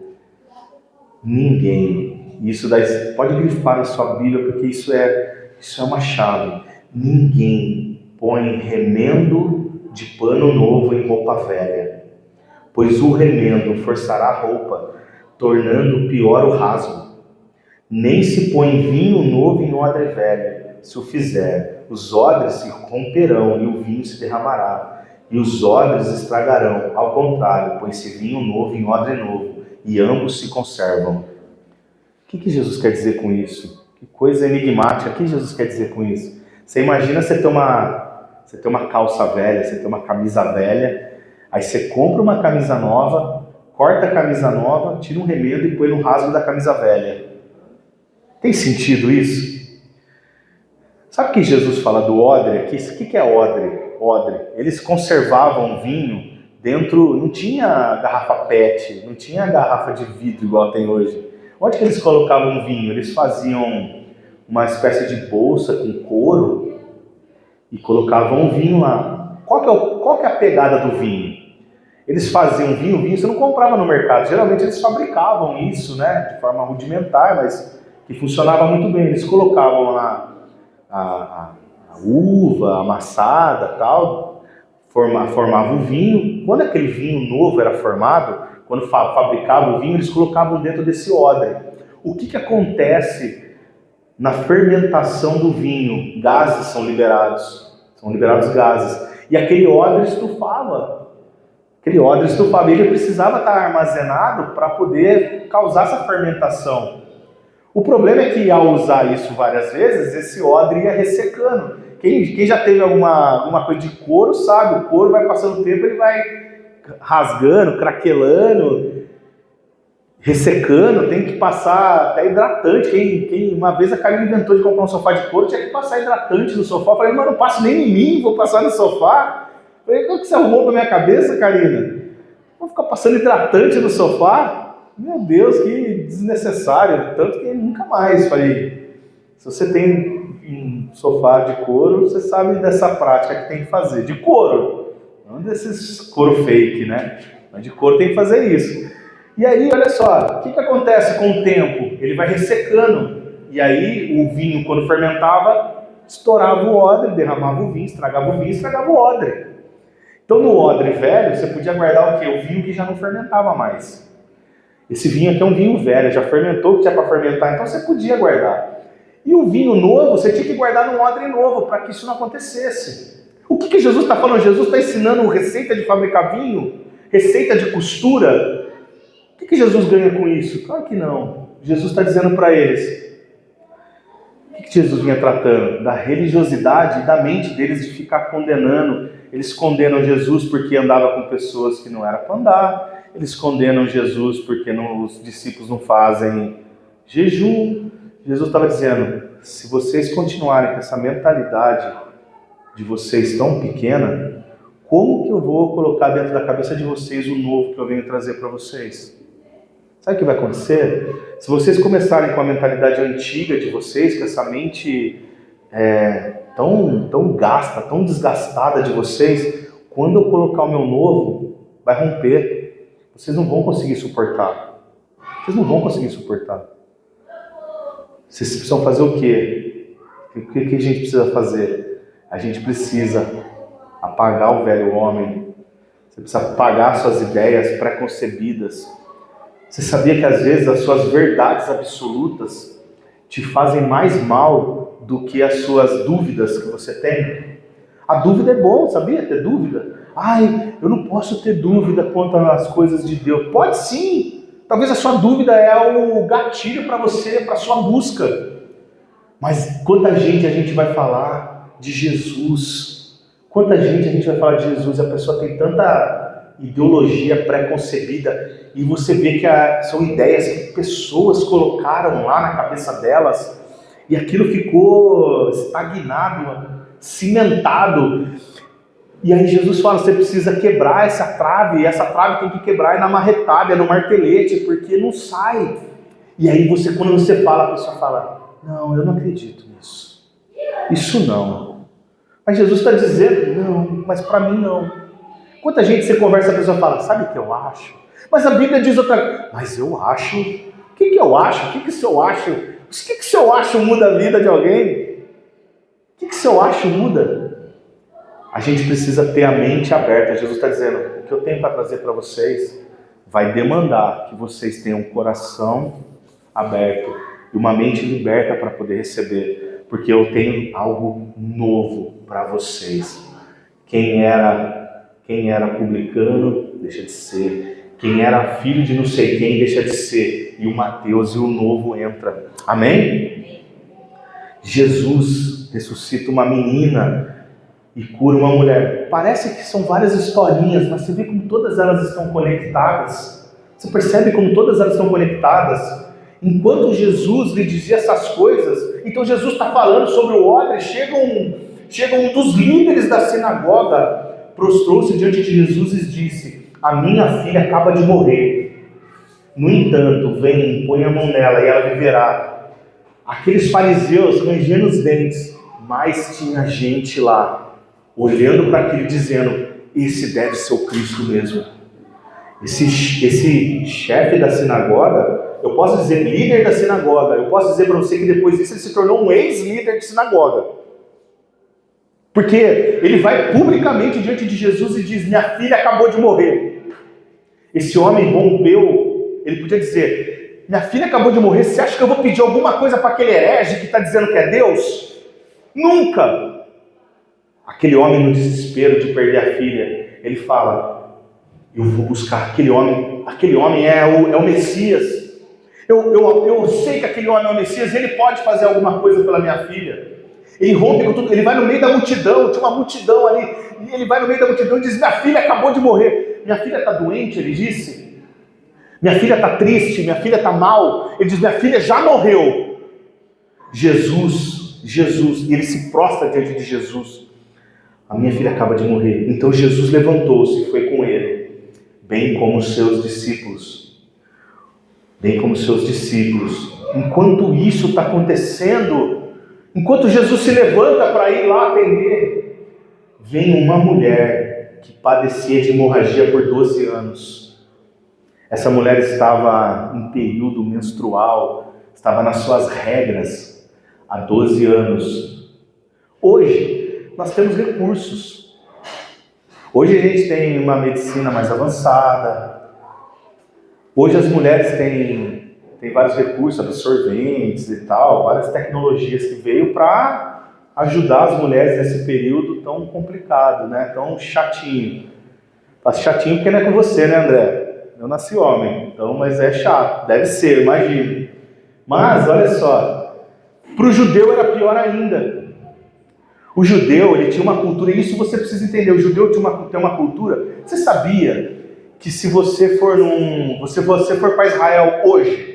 ninguém, isso daí, pode grifar na sua Bíblia, porque isso é uma chave, ninguém põe remendo de pano novo em roupa velha, pois o remendo forçará a roupa, tornando pior o rasgo. Nem se põe vinho novo em odre velho. Se o fizer, os odres se romperão e o vinho se derramará. E os odres estragarão. Ao contrário, põe-se vinho novo em odre novo. E ambos se conservam. O que Jesus quer dizer com isso? Que coisa enigmática. O que Jesus quer dizer com isso? Você imagina você ter uma calça velha, você ter uma camisa velha. Aí você compra uma camisa nova, corta a camisa nova, tira um remendo e põe no rasgo da camisa velha. Tem sentido isso? Sabe que Jesus fala do odre aqui? O que é odre? Odre. Eles conservavam vinho dentro, não tinha garrafa PET, não tinha garrafa de vidro igual tem hoje. Onde que eles colocavam vinho? Eles faziam uma espécie de bolsa com couro e colocavam o vinho lá. Qual que é a pegada do vinho? Eles faziam vinho você não comprava no mercado. Geralmente eles fabricavam isso, né, de forma rudimentar, mas que funcionava muito bem. Eles colocavam lá a uva amassada, tal, formava o vinho. Quando aquele vinho novo era formado, quando fabricava o vinho, eles colocavam dentro desse odre. O que acontece na fermentação do vinho? Gases são liberados gases. E aquele odre estufava. Ele precisava estar armazenado para poder causar essa fermentação. O problema é que ao usar isso várias vezes, esse odre ia ressecando. Quem já teve alguma coisa de couro sabe, o couro vai passando o tempo, ele vai rasgando, craquelando, ressecando, tem que passar até hidratante. Uma vez a Karine inventou de comprar um sofá de couro, tinha que passar hidratante no sofá. Eu falei, mas não passo nem em mim, vou passar no sofá. Eu falei, o que você arrumou pra minha cabeça, Karina? Vou ficar passando hidratante no sofá? Meu Deus, que desnecessário, tanto que nunca mais. Falei, se você tem um sofá de couro, você sabe dessa prática que tem que fazer, de couro, não desses couro fake, né? Mas de couro tem que fazer isso. E aí, olha só, o que acontece com o tempo? Ele vai ressecando, e aí o vinho, quando fermentava, estourava o odre, derramava o vinho, estragava o odre. Então no odre velho, você podia guardar o quê? O vinho que já não fermentava mais. Esse vinho aqui é um vinho velho, já fermentou o que tinha para fermentar, então você podia guardar. E o vinho novo, você tinha que guardar num odre novo, para que isso não acontecesse. O que Jesus está falando? Jesus está ensinando receita de fabricar vinho? Receita de costura? O que Jesus ganha com isso? Claro que não. Jesus está dizendo para eles. O que Jesus vinha tratando? Da religiosidade e da mente deles de ficar condenando. Eles condenam Jesus porque andava com pessoas que não era para andar. Eles condenam Jesus porque os discípulos não fazem jejum. Jesus estava dizendo, se vocês continuarem com essa mentalidade de vocês tão pequena, como que eu vou colocar dentro da cabeça de vocês o novo que eu venho trazer para vocês? Sabe o que vai acontecer? Se vocês começarem com a mentalidade antiga de vocês, com essa mente tão gasta, tão desgastada de vocês, quando eu colocar o meu novo, vai romper. Vocês não vão conseguir suportar. Vocês precisam fazer o quê? O que a gente precisa fazer? A gente precisa apagar o velho homem. Você precisa apagar suas ideias pré-concebidas. Você sabia que às vezes as suas verdades absolutas te fazem mais mal do que as suas dúvidas que você tem? A dúvida é bom, sabia? Ter dúvida. Ai, eu não posso ter dúvida quanto às coisas de Deus. Pode sim. Talvez a sua dúvida é o gatilho para você, para a sua busca. Mas quanta gente a gente vai falar de Jesus? Quanta gente a gente vai falar de Jesus e a pessoa tem tanta ideologia pré-concebida e você vê que são ideias que pessoas colocaram lá na cabeça delas e aquilo ficou estagnado, cimentado. E aí Jesus fala, você precisa quebrar essa trave, e essa trave tem que quebrar na marretada, no martelete, porque não sai. E aí quando você fala, a pessoa fala, não, eu não acredito nisso. Isso não. Mas Jesus está dizendo, não, mas para mim não. Quanta gente você conversa, a pessoa fala, sabe o que eu acho? Mas a Bíblia diz outra coisa, mas eu acho. O que eu acho? O que seu acho? O que seu acho muda a vida de alguém? O que seu acho muda? A gente precisa ter a mente aberta. Jesus está dizendo, o que eu tenho para trazer para vocês vai demandar que vocês tenham um coração aberto e uma mente liberta para poder receber, porque eu tenho algo novo para vocês. Quem era publicano, deixa de ser. Quem era filho de não sei quem, deixa de ser. E o Mateus e o novo entra. Amém? Jesus ressuscita uma menina e cura uma mulher. Parece que são várias historinhas, mas você vê como todas elas estão conectadas. Você percebe como todas elas estão conectadas. Enquanto Jesus lhe dizia essas coisas, então Jesus está falando sobre o odre, chega um dos líderes da sinagoga, prostrou-se diante de Jesus e disse: a minha filha acaba de morrer. No entanto, vem, põe a mão nela e ela viverá. Aqueles fariseus rangendo os dentes, mas tinha gente lá, olhando para aquilo dizendo: esse deve ser o Cristo mesmo. Esse chefe da sinagoga, eu posso dizer líder da sinagoga, eu posso dizer para você que depois disso ele se tornou um ex-líder de sinagoga. Porque ele vai publicamente diante de Jesus e diz: minha filha acabou de morrer. Esse homem rompeu, ele podia dizer: minha filha acabou de morrer, você acha que eu vou pedir alguma coisa para aquele herege que está dizendo que é Deus? Nunca! Aquele homem, no desespero de perder a filha, ele fala: eu vou buscar aquele homem é o Messias. Eu sei que aquele homem é o Messias, ele pode fazer alguma coisa pela minha filha. Ele rompe com tudo, ele vai no meio da multidão, tinha uma multidão ali, e ele vai no meio da multidão e diz: minha filha acabou de morrer. Minha filha está doente, ele disse. Minha filha está triste, minha filha está mal. Ele diz: minha filha já morreu. Jesus, e ele se prostra diante de Jesus. A minha filha acaba de morrer. Então Jesus levantou-se e foi com ele, bem como os seus discípulos. Enquanto isso está acontecendo, enquanto Jesus se levanta para ir lá atender, vem uma mulher que padecia de hemorragia por 12 anos. Essa mulher estava em período menstrual, estava nas suas regras há 12 anos. Hoje, nós temos recursos. Hoje a gente tem uma medicina mais avançada. Hoje as mulheres têm vários recursos, absorventes e tal, várias tecnologias que veio para ajudar as mulheres nesse período tão complicado, né? Tão chatinho. Tá chatinho porque não é com você, né, André? Eu nasci homem, então, mas é chato. Deve ser, imagino. Mas, olha só, para o judeu era pior ainda. O judeu, ele tinha uma cultura, e isso você precisa entender, o judeu tem uma cultura. Você sabia que se você for para Israel hoje,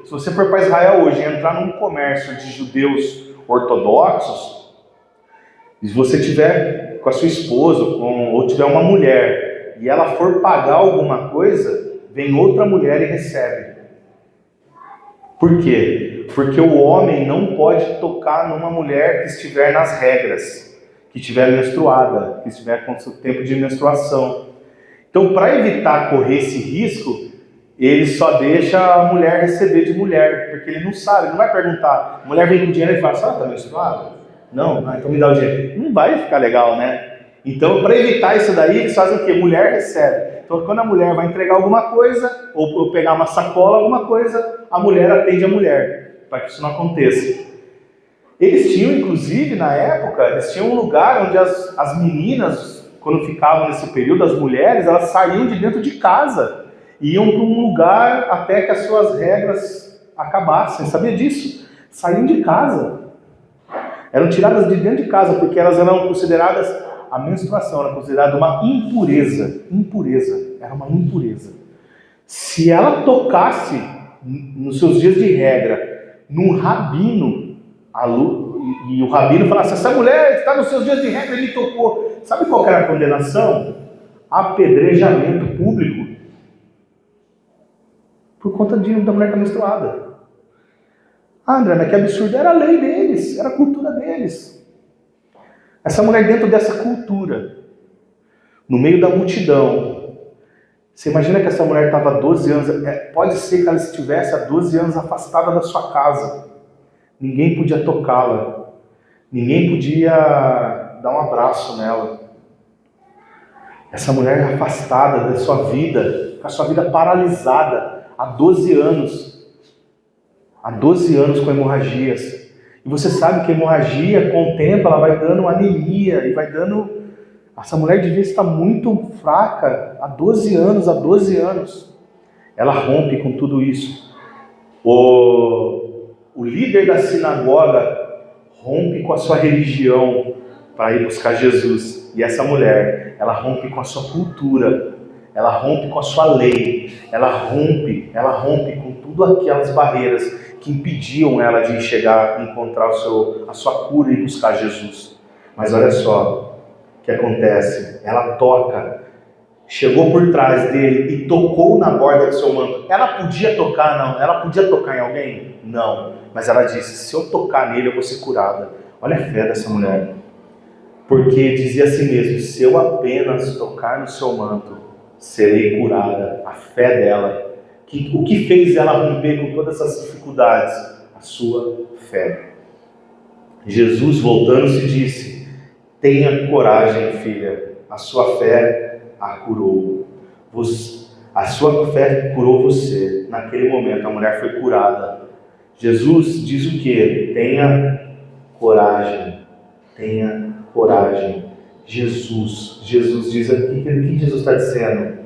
se você for para Israel hoje e entrar num comércio de judeus ortodoxos, e se você tiver com a sua esposa, ou tiver uma mulher, e ela for pagar alguma coisa, vem outra mulher e recebe. Por quê? Porque o homem não pode tocar numa mulher que estiver nas regras, que estiver menstruada, que estiver com o seu tempo de menstruação. Então, para evitar correr esse risco, ele só deixa a mulher receber de mulher, porque ele não sabe, não vai perguntar. A mulher vem com dinheiro e fala: "Você está menstruada?" Não, então me dá o dinheiro. Não vai ficar legal, né? Então, para evitar isso daí, eles fazem o quê? Mulher recebe. Então, quando a mulher vai entregar alguma coisa, ou pegar uma sacola, alguma coisa, a mulher atende a mulher, para que isso não aconteça. Eles tinham, inclusive, na época, eles tinham um lugar onde as meninas, quando ficavam nesse período, as mulheres, elas saíam de dentro de casa, iam para um lugar até que as suas regras acabassem. Sabia disso? Saíam de casa. Eram tiradas de dentro de casa, porque elas eram consideradas, a menstruação era considerada uma impureza. Era uma impureza. Se ela tocasse, nos seus dias de regra, num rabino, e o rabino falasse: "Essa mulher está nos seus dias de regra e me tocou", sabe qual era a condenação? Apedrejamento público. Por conta da mulher estar menstruada. Ah, André, mas que absurdo. Era a lei deles, era a cultura deles. Essa mulher, dentro dessa cultura, no meio da multidão, você imagina que essa mulher estava há 12 anos, pode ser que ela estivesse há 12 anos afastada da sua casa. Ninguém podia tocá-la, ninguém podia dar um abraço nela. Essa mulher afastada da sua vida, com a sua vida paralisada, há 12 anos. Há 12 anos com hemorragias. E você sabe que a hemorragia, com o tempo, ela vai dando anemia e vai dando... Essa mulher devia estar muito fraca há 12 anos. Ela rompe com tudo isso. O líder da sinagoga rompe com a sua religião para ir buscar Jesus. E essa mulher, ela rompe com a sua cultura. ela rompe com a sua lei, ela rompe com tudo aquelas barreiras que impediam ela de chegar, encontrar a sua cura e buscar Jesus. Mas olha só o que acontece, ela toca, chegou por trás dele e tocou na borda do seu manto. Ela podia tocar? Não. Ela podia tocar em alguém? Não. Mas ela disse, se eu tocar nele eu vou ser curada. Olha a fé dessa mulher. Porque dizia a si mesmo, se eu apenas tocar no seu manto, serei curada. A fé dela. O que fez ela romper com todas essas dificuldades? A sua fé. Jesus, voltando-se, disse, tenha coragem, filha, a sua fé a curou. A sua fé curou você. Naquele momento a mulher foi curada. Jesus diz o quê? Tenha coragem. Tenha coragem. Jesus diz aqui, o que Jesus está dizendo?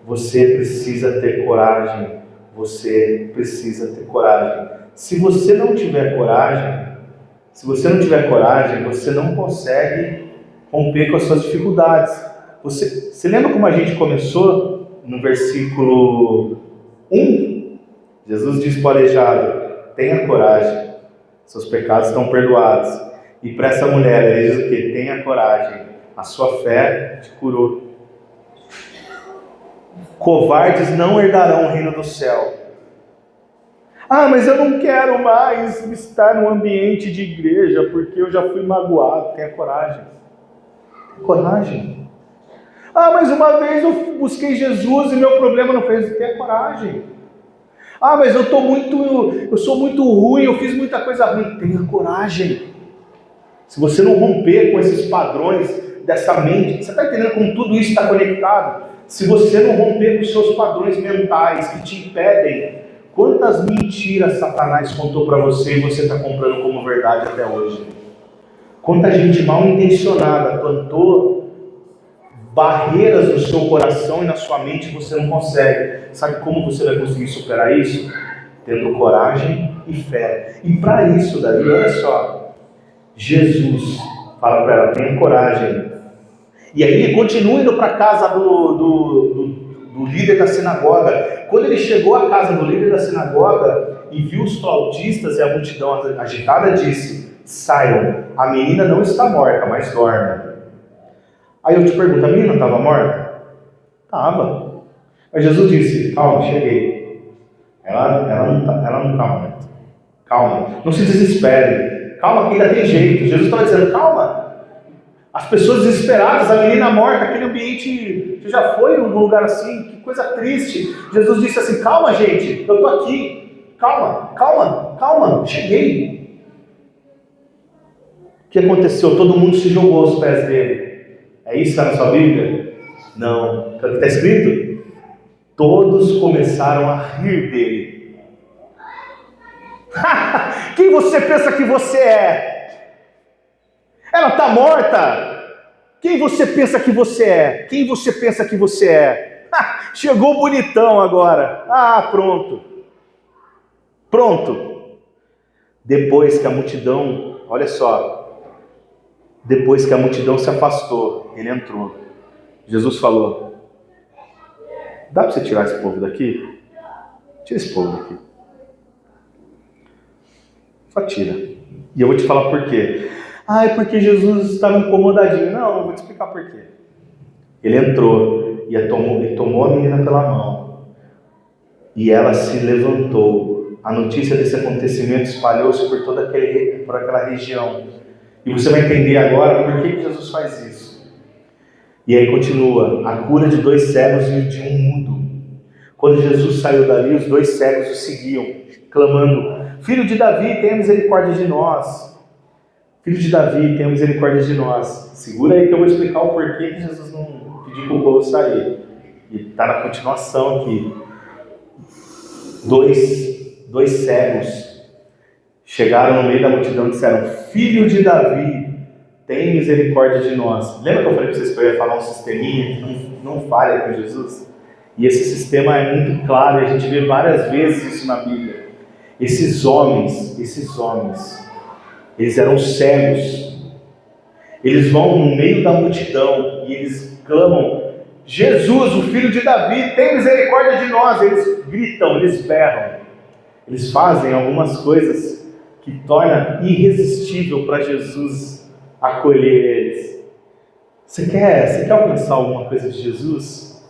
Você precisa ter coragem. Você precisa ter coragem. Se você não tiver coragem, você não consegue romper com as suas dificuldades. Você lembra como a gente começou no versículo 1? Jesus diz para o aleijado, tenha coragem, seus pecados estão perdoados. E para essa mulher, ele diz o quê? Tenha coragem, a sua fé te curou. Covardes não herdarão o reino do céu. Ah, mas eu não quero mais estar no ambiente de igreja, porque eu já fui magoado. Tenha coragem. Tenha coragem. Ah, mas uma vez eu busquei Jesus e meu problema não fez. Tenha coragem. Ah, mas eu sou muito ruim, eu fiz muita coisa ruim. Tenha coragem. Se você não romper com esses padrões dessa mente, você está entendendo como tudo isso está conectado? Se você não romper com os seus padrões mentais que te impedem, quantas mentiras Satanás contou para você e você está comprando como verdade até hoje? Quanta gente mal intencionada plantou barreiras no seu coração e na sua mente e você não consegue. Sabe como você vai conseguir superar isso? Tendo coragem e fé. E para isso, Davi, olha só, Jesus fala para ela, tenha coragem. E aí ele continua indo para a casa do líder da sinagoga. Quando ele chegou à casa do líder da sinagoga e viu os flautistas e a multidão agitada, disse, saiam, a menina não está morta, mas dorme. Aí eu te pergunto, a menina estava morta? Estava. Aí Jesus disse, calma, cheguei. Ela não está morta. Calma, não se desespere. Calma que ainda tem jeito. Jesus estava dizendo, calma. As pessoas desesperadas, a menina morta, aquele ambiente, você já foi num lugar assim, que coisa triste. Jesus disse assim, calma gente, eu estou aqui. Calma, cheguei. O que aconteceu? Todo mundo se jogou aos pés dele. É isso que está na sua Bíblia? Não. O que está escrito? Todos começaram a rir dele. Quem você pensa que você é? Ela está morta. Quem você pensa que você é? Quem você pensa que você é? Chegou bonitão agora. Pronto. Depois que a multidão, olha só, depois que a multidão se afastou, ele entrou. Jesus falou, dá para você tirar esse povo daqui? Tira esse povo daqui. Só tira. E eu vou te falar por quê. É porque Jesus estava incomodadinho. Não, eu vou te explicar por quê. Ele entrou e tomou a menina pela mão. E ela se levantou. A notícia desse acontecimento espalhou-se por toda aquela região. E você vai entender agora por que Jesus faz isso. E aí continua. A cura de 2 cegos e de um mudo. Quando Jesus saiu dali, os 2 cegos o seguiam, clamando, Filho de Davi, tenha misericórdia de nós. Filho de Davi, tenha misericórdia de nós. Segura aí que eu vou explicar o porquê que Jesus não pediu para o povo sair. E está na continuação aqui. 2 cegos chegaram no meio da multidão e disseram, Filho de Davi, tem misericórdia de nós. Lembra que eu falei para vocês que eu ia falar um sisteminha que não falha com Jesus? E esse sistema é muito claro, e a gente vê várias vezes isso na Bíblia. Esses homens, eles eram cegos. Eles vão no meio da multidão e eles clamam Jesus, o filho de Davi, tem misericórdia de nós. Eles gritam, eles berram, eles fazem algumas coisas que torna irresistível para Jesus acolher eles. Você quer alcançar alguma coisa de Jesus?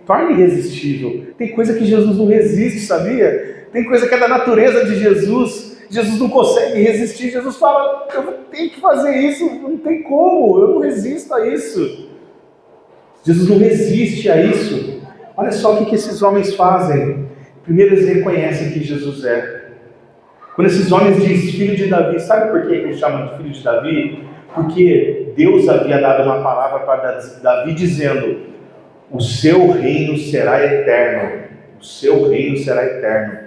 Torna irresistível. Tem coisa que Jesus não resiste, sabia? Tem coisa que é da natureza de Jesus. Jesus não consegue resistir. Jesus fala, eu tenho que fazer isso, não tem como, eu não resisto a isso. Jesus não resiste a isso. Olha só o que esses homens fazem. Primeiro eles reconhecem que Jesus é. Quando esses homens dizem filho de Davi, sabe por que eles chamam de filho de Davi? Porque Deus havia dado uma palavra para Davi dizendo, o seu reino será eterno. O seu reino será eterno.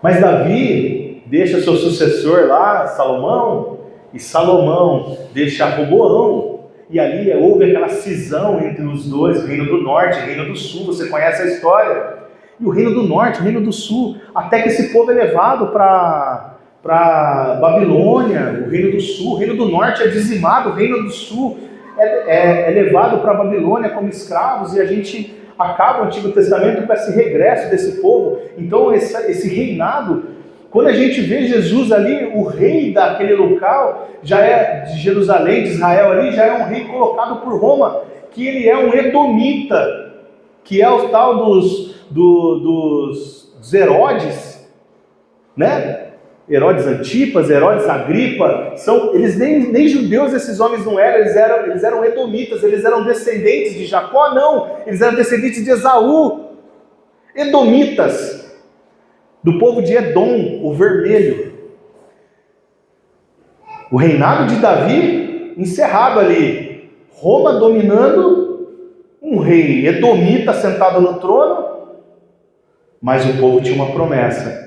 Mas Davi deixa seu sucessor lá, Salomão, e Salomão deixa Roboão. E ali houve aquela cisão entre os dois, reino do norte e reino do sul, você conhece a história. E o reino do norte, o reino do sul, até que esse povo é levado para Babilônia, o reino do sul, o reino do norte é dizimado, o reino do sul é levado para Babilônia como escravos, e a gente acaba o Antigo Testamento com esse regresso desse povo. Então esse reinado, quando a gente vê Jesus ali, o rei daquele local, já é de Jerusalém, de Israel ali, já é um rei colocado por Roma, que ele é um edomita, que é o tal dos Herodes, né? Herodes Antipas, Herodes Agripa, eles nem judeus esses homens não eram, eles eram edomitas, eles eram descendentes de Jacó, não, eles eram descendentes de Esaú, edomitas, do povo de Edom, o vermelho. O reinado de Davi encerrado ali, Roma dominando, um rei edomita sentado no trono, mas o povo tinha uma promessa.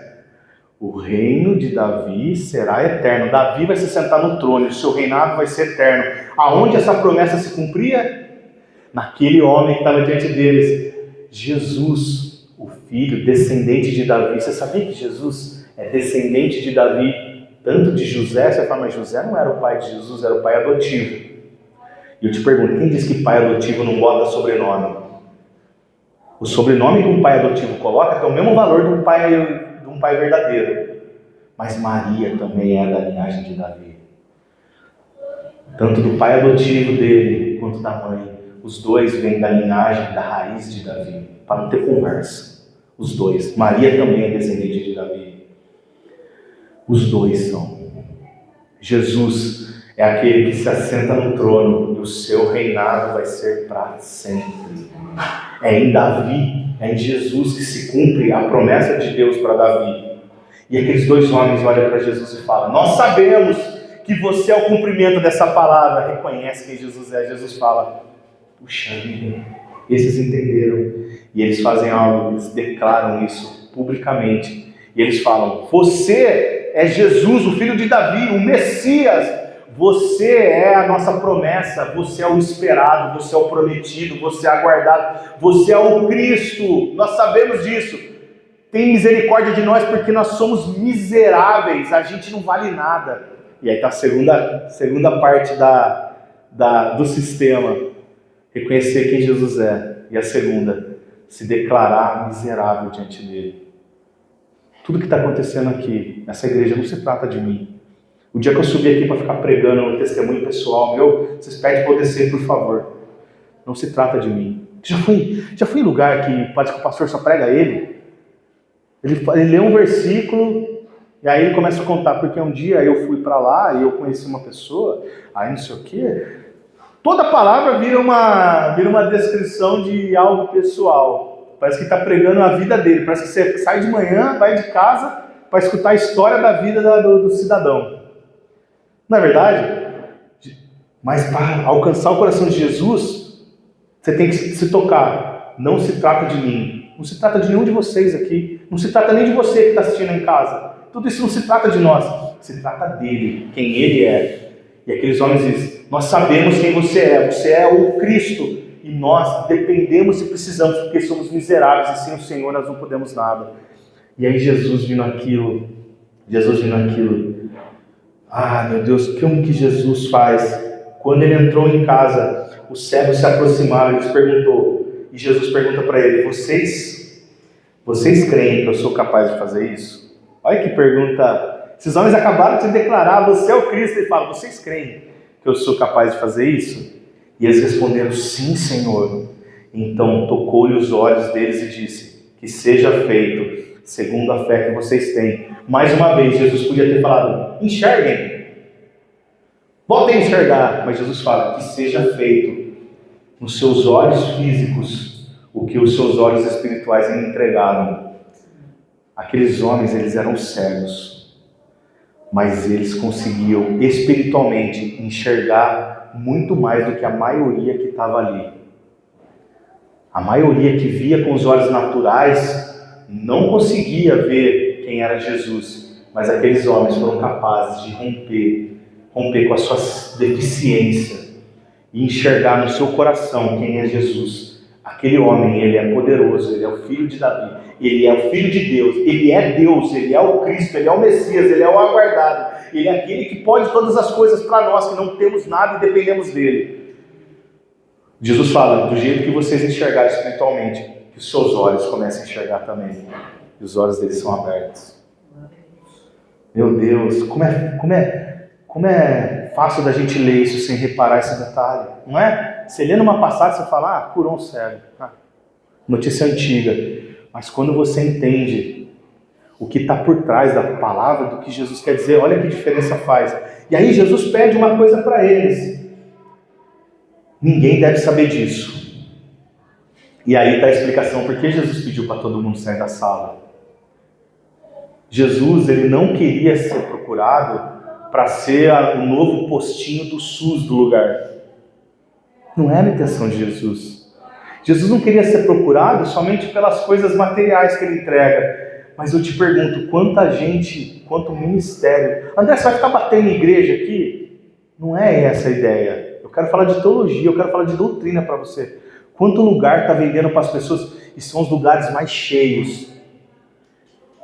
O reino de Davi será eterno. Davi vai se sentar no trono, o seu reinado vai ser eterno. Aonde essa promessa se cumpria? Naquele homem que estava diante deles, Jesus, o filho, descendente de Davi. Você sabia que Jesus é descendente de Davi, tanto de José? Você fala, mas José não era o pai de Jesus, era o pai adotivo. E eu te pergunto, quem diz que pai adotivo não bota sobrenome? O sobrenome que um pai adotivo coloca tem o mesmo valor de um pai verdadeiro. Mas Maria também é da linhagem de Davi. Tanto do pai adotivo dele, quanto da mãe. Os dois vêm da linhagem, da raiz de Davi. Para não ter conversa. Os dois. Maria também é descendente de Davi. Os dois são. Jesus é aquele que se assenta no trono e o seu reinado vai ser para sempre. É em Davi, é em Jesus que se cumpre a promessa de Deus para Davi. E aqueles dois homens olham para Jesus e falam, nós sabemos que você é o cumprimento dessa palavra. Reconhece quem Jesus é. Jesus fala, puxa vida, esses entenderam. E eles fazem algo, eles declaram isso publicamente. E eles falam, você é Jesus, o filho de Davi, o Messias. Você é a nossa promessa, você é o esperado, você é o prometido, você é aguardado, você é o Cristo, nós sabemos disso. Tem misericórdia de nós porque nós somos miseráveis, a gente não vale nada. E aí está a segunda parte do sistema, reconhecer quem Jesus é. E a segunda, se declarar miserável diante dele. Tudo que está acontecendo aqui, nessa igreja, não se trata de mim. O dia que eu subi aqui para ficar pregando um testemunho pessoal meu, vocês pedem para eu descer, por favor. Não se trata de mim. Já fui em lugar que parece que o pastor só prega ele. Ele lê um versículo e aí ele começa a contar, porque um dia eu fui para lá e eu conheci uma pessoa, aí não sei o quê. Toda palavra vira uma descrição de algo pessoal. Parece que está pregando a vida dele. Parece que você sai de manhã, vai de casa para escutar a história da vida do cidadão. Não é verdade? Mas para alcançar o coração de Jesus, você tem que se tocar. Não se trata de mim. Não se trata de nenhum de vocês aqui. Não se trata nem de você que está assistindo em casa. Tudo isso não se trata de nós. Se trata dele, quem ele é. E aqueles homens dizem, nós sabemos quem você é. Você é o Cristo. E nós dependemos e precisamos, porque somos miseráveis. E sem o Senhor nós não podemos nada. E aí Jesus vindo aquilo. Ah, meu Deus, como que Jesus faz Quando ele entrou em casa, os cegos se aproximaram e Jesus pergunta para ele: vocês creem que eu sou capaz de fazer isso? Olha que pergunta. Esses homens acabaram de declarar: você é o Cristo. Ele fala: vocês creem que eu sou capaz de fazer isso? E eles responderam: sim, Senhor. Então tocou-lhe os olhos deles e disse: que seja feito segundo a fé que vocês têm. Mais uma vez, Jesus podia ter falado: enxerguem, voltem a enxergar. Mas Jesus fala: que seja feito nos seus olhos físicos o que os seus olhos espirituais lhe entregaram. Aqueles homens, eles eram cegos, mas eles conseguiam espiritualmente enxergar muito mais do que a maioria que estava ali. A maioria que via com os olhos naturais não conseguia ver quem era Jesus, mas aqueles homens foram capazes de romper com a sua deficiência e enxergar no seu coração quem é Jesus. Aquele homem, ele é poderoso, ele é o filho de Davi, ele é o filho de Deus, ele é Deus, ele é o Cristo, ele é o Messias, ele é o aguardado, ele é aquele que pode todas as coisas para nós, que não temos nada e dependemos dele. Jesus fala: do jeito que vocês enxergarem espiritualmente, que os seus olhos comecem a enxergar também, e os olhos deles são abertos. Meu Deus, como é fácil da gente ler isso sem reparar esse detalhe, não é? Você lê numa passagem, você fala: curou um cego. Notícia antiga. Mas quando você entende o que está por trás da palavra, do que Jesus quer dizer, olha que diferença faz. E aí Jesus pede uma coisa para eles: ninguém deve saber disso. E aí está a explicação por que Jesus pediu para todo mundo sair da sala. Jesus, ele não queria ser procurado para ser o novo postinho do SUS do lugar. Não era a intenção de Jesus. Jesus não queria ser procurado somente pelas coisas materiais que ele entrega. Mas eu te pergunto, quanta gente, quanto ministério. André, você vai ficar batendo em igreja aqui? Não é essa a ideia. Eu quero falar de teologia, eu quero falar de doutrina para você. Quanto lugar está vendendo para as pessoas? E são os lugares mais cheios,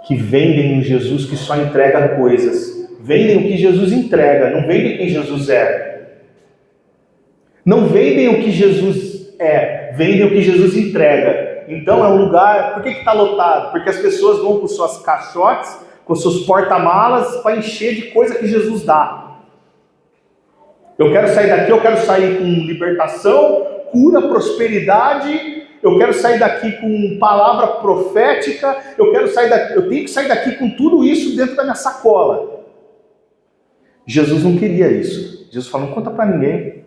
que vendem um Jesus que só entrega coisas. Vendem o que Jesus entrega, não vendem quem Jesus é. Não vendem o que Jesus é, vendem o que Jesus entrega. Então é um lugar... Por que está lotado? Porque as pessoas vão com suas caixotes, com seus porta-malas, para encher de coisa que Jesus dá. Eu quero sair daqui, eu quero sair com libertação, cura, prosperidade. Eu quero sair daqui com palavra profética. Eu tenho que sair daqui com tudo isso dentro da minha sacola. Jesus não queria isso. Jesus falou: não conta para ninguém.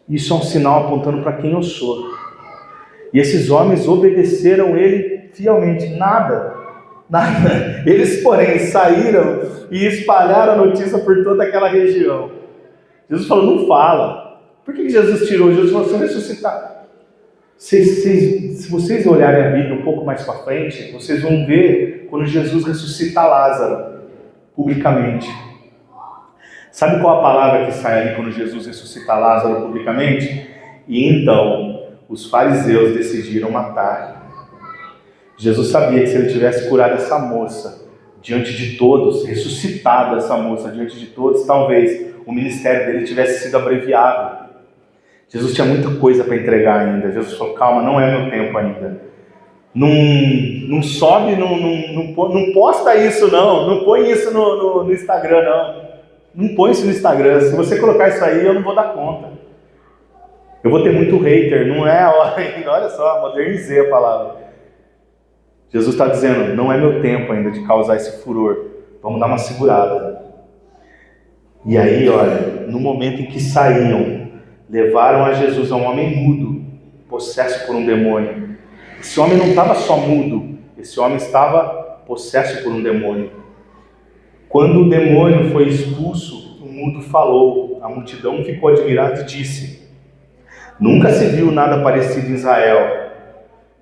Isso é um sinal apontando para quem eu sou. E esses homens obedeceram ele fielmente. Nada. Eles, porém, saíram e espalharam a notícia por toda aquela região. Jesus falou: não fala. Por que Jesus tirou? Jesus falou: se eu ressuscitar. Se vocês olharem a Bíblia um pouco mais para frente, vocês vão ver quando Jesus ressuscita Lázaro publicamente. Sabe qual a palavra que sai ali quando Jesus ressuscita Lázaro publicamente? E então os fariseus decidiram matar. Jesus sabia que se ele tivesse curado essa moça diante de todos, ressuscitado essa moça diante de todos, talvez o ministério dele tivesse sido abreviado. Jesus tinha muita coisa para entregar ainda. Jesus falou: calma, não é meu tempo ainda. Não sobe, não posta isso não põe isso no Instagram não. Não põe isso no Instagram. Se você colocar isso aí, eu não vou dar conta. Eu vou ter muito hater. Não é a hora ainda. Olha só, modernizei a palavra. Jesus está dizendo: não é meu tempo ainda de causar esse furor. Vamos dar uma segurada. E aí, olha, no momento em que saíam, levaram a Jesus a um homem mudo, possesso por um demônio. Esse homem não estava só mudo. Esse homem estava possesso por um demônio. Quando o demônio foi expulso, o mudo falou. A multidão ficou admirada e disse: nunca se viu nada parecido em Israel.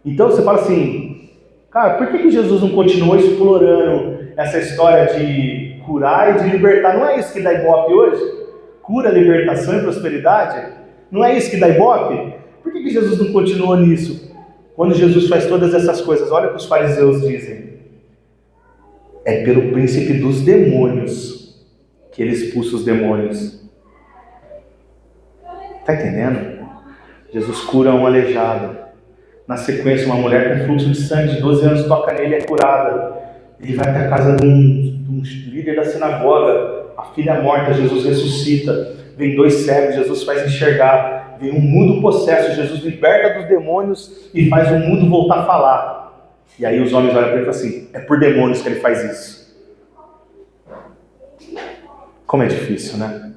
Então você fala assim: cara, por que Jesus não continuou explorando essa história de curar e de libertar? Não é isso que dá ibope hoje? Cura, libertação e prosperidade? Não é isso que dá ibope? Por que Jesus não continuou nisso? Quando Jesus faz todas essas coisas, olha o que os fariseus dizem: é pelo príncipe dos demônios que ele expulsa os demônios. Está entendendo? Jesus cura um aleijado. Na sequência, uma mulher com fluxo de sangue de 12 anos toca nele e é curada. Ele vai até a casa de um líder da sinagoga. A filha morta, Jesus ressuscita. Vem 2 cegos, Jesus faz enxergar. Vem um mudo possesso, Jesus liberta dos demônios e faz o mudo voltar a falar. E aí os homens olham para ele e falam assim: é por demônios que ele faz isso. Como é difícil, né?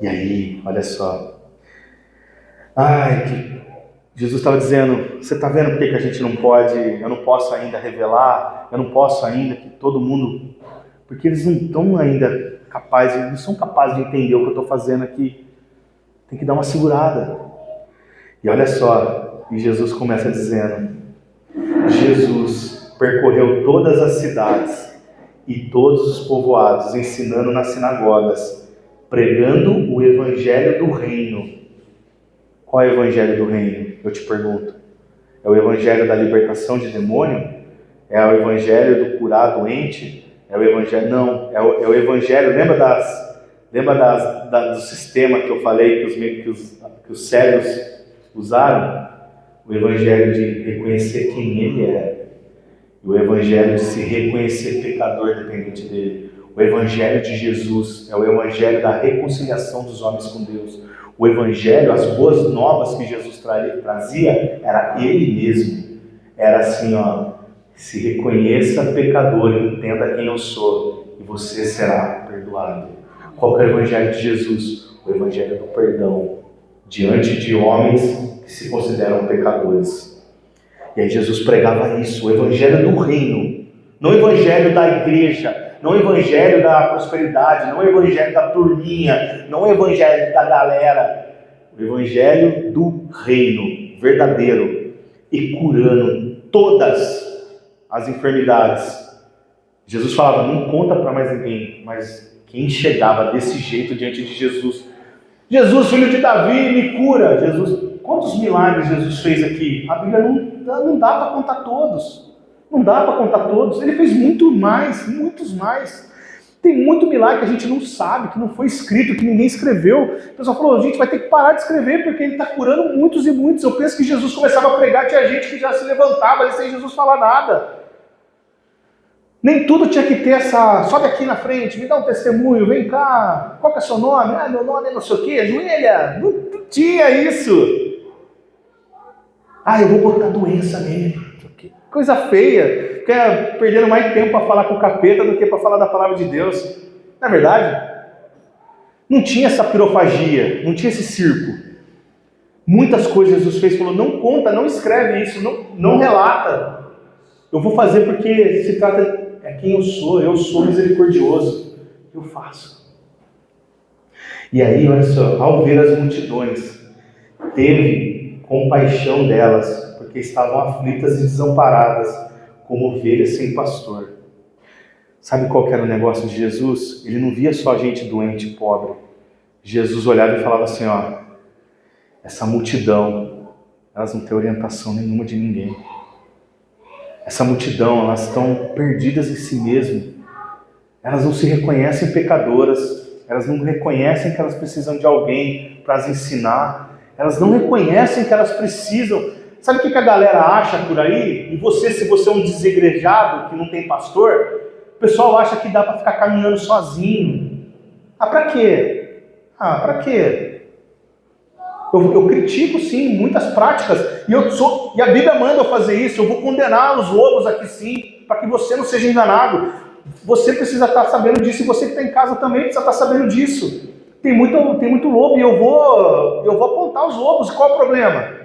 E aí, olha só. Jesus estava dizendo: você está vendo por que a gente não pode, eu não posso ainda revelar, eu não posso ainda que todo mundo, porque eles não estão ainda capazes, eles não são capazes de entender o que eu estou fazendo aqui. Tem que dar uma segurada. E olha só, e Jesus começa dizendo: Jesus percorreu todas as cidades e todos os povoados, ensinando nas sinagogas, pregando o evangelho do reino. Qual é o evangelho do reino? Eu te pergunto. É o evangelho da libertação de demônio? É o evangelho do curar doente? É o evangelho? Não, é o evangelho. Lembra do sistema que eu falei que os cegos usaram? O evangelho de reconhecer quem ele é. O evangelho de se reconhecer pecador dependente dele. O evangelho de Jesus é o evangelho da reconciliação dos homens com Deus. O evangelho, as boas novas que Jesus trazia, era ele mesmo. Era assim, se reconheça pecador e entenda quem eu sou, e você será perdoado. Qual é o evangelho de Jesus? O evangelho do perdão, diante de homens que se consideram pecadores. E aí Jesus pregava isso, o evangelho do reino, não o evangelho da igreja, não o evangelho da prosperidade, não o evangelho da turminha, não o evangelho da galera, o evangelho do reino verdadeiro, e curando todas as enfermidades. Jesus falava: não conta para mais ninguém, mas quem chegava desse jeito diante de Jesus: Jesus, filho de Davi, me cura. Jesus, quantos milagres Jesus fez aqui? A Bíblia não dá para contar todos. Não dá para contar todos. Ele fez muito mais, muitos mais. Tem muito milagre que a gente não sabe, que não foi escrito, que ninguém escreveu. O pessoal falou: a gente vai ter que parar de escrever porque ele está curando muitos e muitos. Eu penso que Jesus começava a pregar, tinha gente que já se levantava ali sem Jesus falar nada. Nem tudo tinha que ter sobe aqui na frente, me dá um testemunho, vem cá, qual que é seu nome? Meu nome é não sei o quê, ajoelha. Não tinha isso. Eu vou botar doença nele. Coisa feia. Fica perdendo mais tempo para falar com o capeta do que para falar da palavra de Deus. Não é verdade? Não tinha essa pirofagia, não tinha esse circo. Muitas coisas Jesus fez, falou: não conta, não escreve isso, não relata. Eu vou fazer porque se trata, é quem eu sou misericordioso. Eu faço. E aí, olha só, ao ver as multidões, teve compaixão delas, porque estavam aflitas e desamparadas, como ovelhas sem pastor. Sabe qual que era o negócio de Jesus? Ele não via só gente doente e pobre. Jesus olhava e falava assim: essa multidão, elas não têm orientação nenhuma de ninguém. Essa multidão, elas estão perdidas em si mesmas. Elas não se reconhecem pecadoras. Elas não reconhecem que elas precisam de alguém para as ensinar. Elas não reconhecem que elas precisam. Sabe o que a galera acha por aí? E você, se você é um desigrejado, que não tem pastor, o pessoal acha que dá para ficar caminhando sozinho. Para quê? Para quê? Eu critico sim muitas práticas, e a Bíblia manda eu fazer isso. Eu vou condenar os lobos aqui sim, para que você não seja enganado. Você precisa estar sabendo disso, e você que está em casa também precisa estar sabendo disso. Tem muito lobo, e eu vou apontar os lobos. Qual é o problema?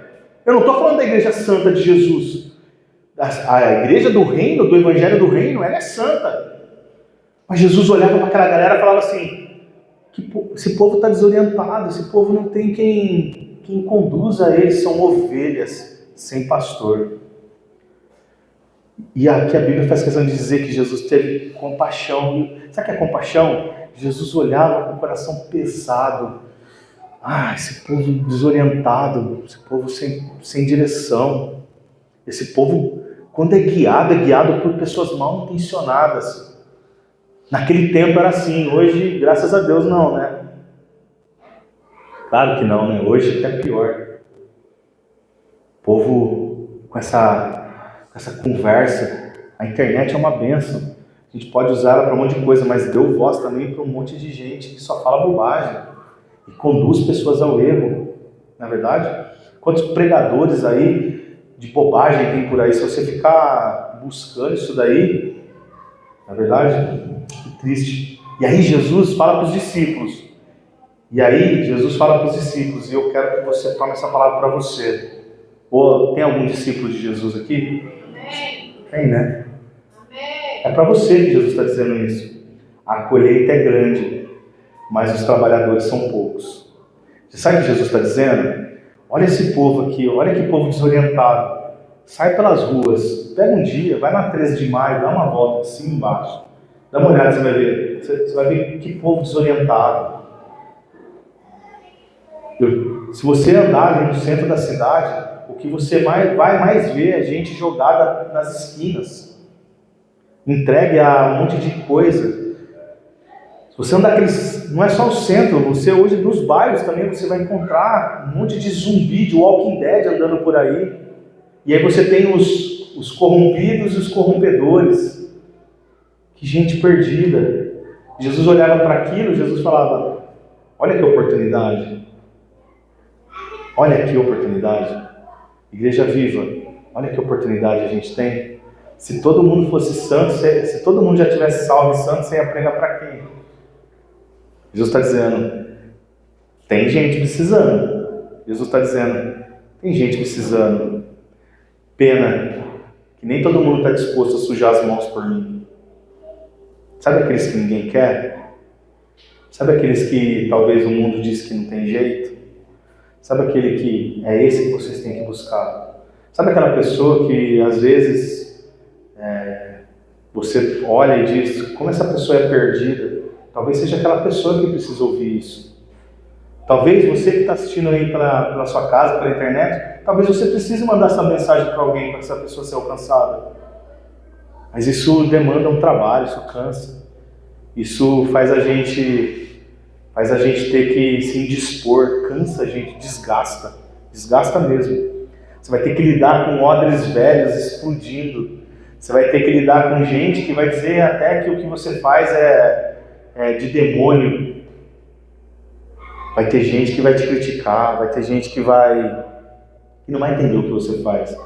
Eu não estou falando da igreja santa de Jesus. A igreja do reino, do evangelho do reino, ela é santa. Mas Jesus olhava para aquela galera e falava assim: esse povo está desorientado, esse povo não tem quem conduza eles, são ovelhas sem pastor. E aqui a Bíblia faz questão de dizer que Jesus teve compaixão. Sabe o que é compaixão? Jesus olhava com o coração pesado. Esse povo desorientado, esse povo sem direção. Esse povo, quando é guiado por pessoas mal intencionadas. Naquele tempo era assim, hoje, graças a Deus, não, né? Claro que não, né? Hoje até pior. O povo com essa conversa, a internet é uma benção. A gente pode usar ela para um monte de coisa, mas deu voz também para um monte de gente que só fala bobagem e conduz pessoas ao erro, não é verdade? Quantos pregadores aí de bobagem tem por aí? Se você ficar buscando isso daí, na verdade, que triste. E aí Jesus fala para os discípulos. E eu quero que você tome essa palavra para você. Ou tem algum discípulo de Jesus aqui? Amém. Tem, né? Amém. É para você que Jesus está dizendo isso. A colheita é grande, mas os trabalhadores são poucos. Você sabe o que Jesus está dizendo? Olha esse povo aqui, olha que povo desorientado. Sai pelas ruas, pega um dia, vai na 13 de maio, dá uma volta assim embaixo. Dá uma olhada, você vai ver. Você vai ver que povo desorientado. Se você andar ali no centro da cidade, o que você vai mais ver é gente jogada nas esquinas, entregue a um monte de coisa. Se você andar aqueles, não é só o centro, você hoje nos bairros também você vai encontrar um monte de zumbi, de Walking Dead andando por aí. E aí você tem os corrompidos e os corrompedores. Que gente perdida. Jesus olhava para aquilo, Jesus falava: olha que oportunidade. Olha que oportunidade. Igreja Viva, olha que oportunidade a gente tem. Se todo mundo fosse santo, se todo mundo já tivesse salvo e santo, você ia pregar para quem? Jesus está dizendo, tem gente precisando. Jesus está dizendo, tem gente precisando. Pena que nem todo mundo está disposto a sujar as mãos por mim. Sabe aqueles que ninguém quer? Sabe aqueles que talvez o mundo diz que não tem jeito? Sabe aquele que é esse que vocês têm que buscar? Sabe aquela pessoa que às vezes você olha e diz, como essa pessoa é perdida? Talvez seja aquela pessoa que precisa ouvir isso. Talvez você que está assistindo aí pela sua casa, pela internet, talvez você precise mandar essa mensagem para alguém, para essa pessoa ser alcançada. Mas isso demanda um trabalho, isso cansa. Isso faz a gente ter que se indispor, cansa a gente, desgasta mesmo. Você vai ter que lidar com odres velhos explodindo. Você vai ter que lidar com gente que vai dizer até que o que você faz é de demônio. Vai ter gente que vai te criticar, vai ter gente que não vai entender o que você faz.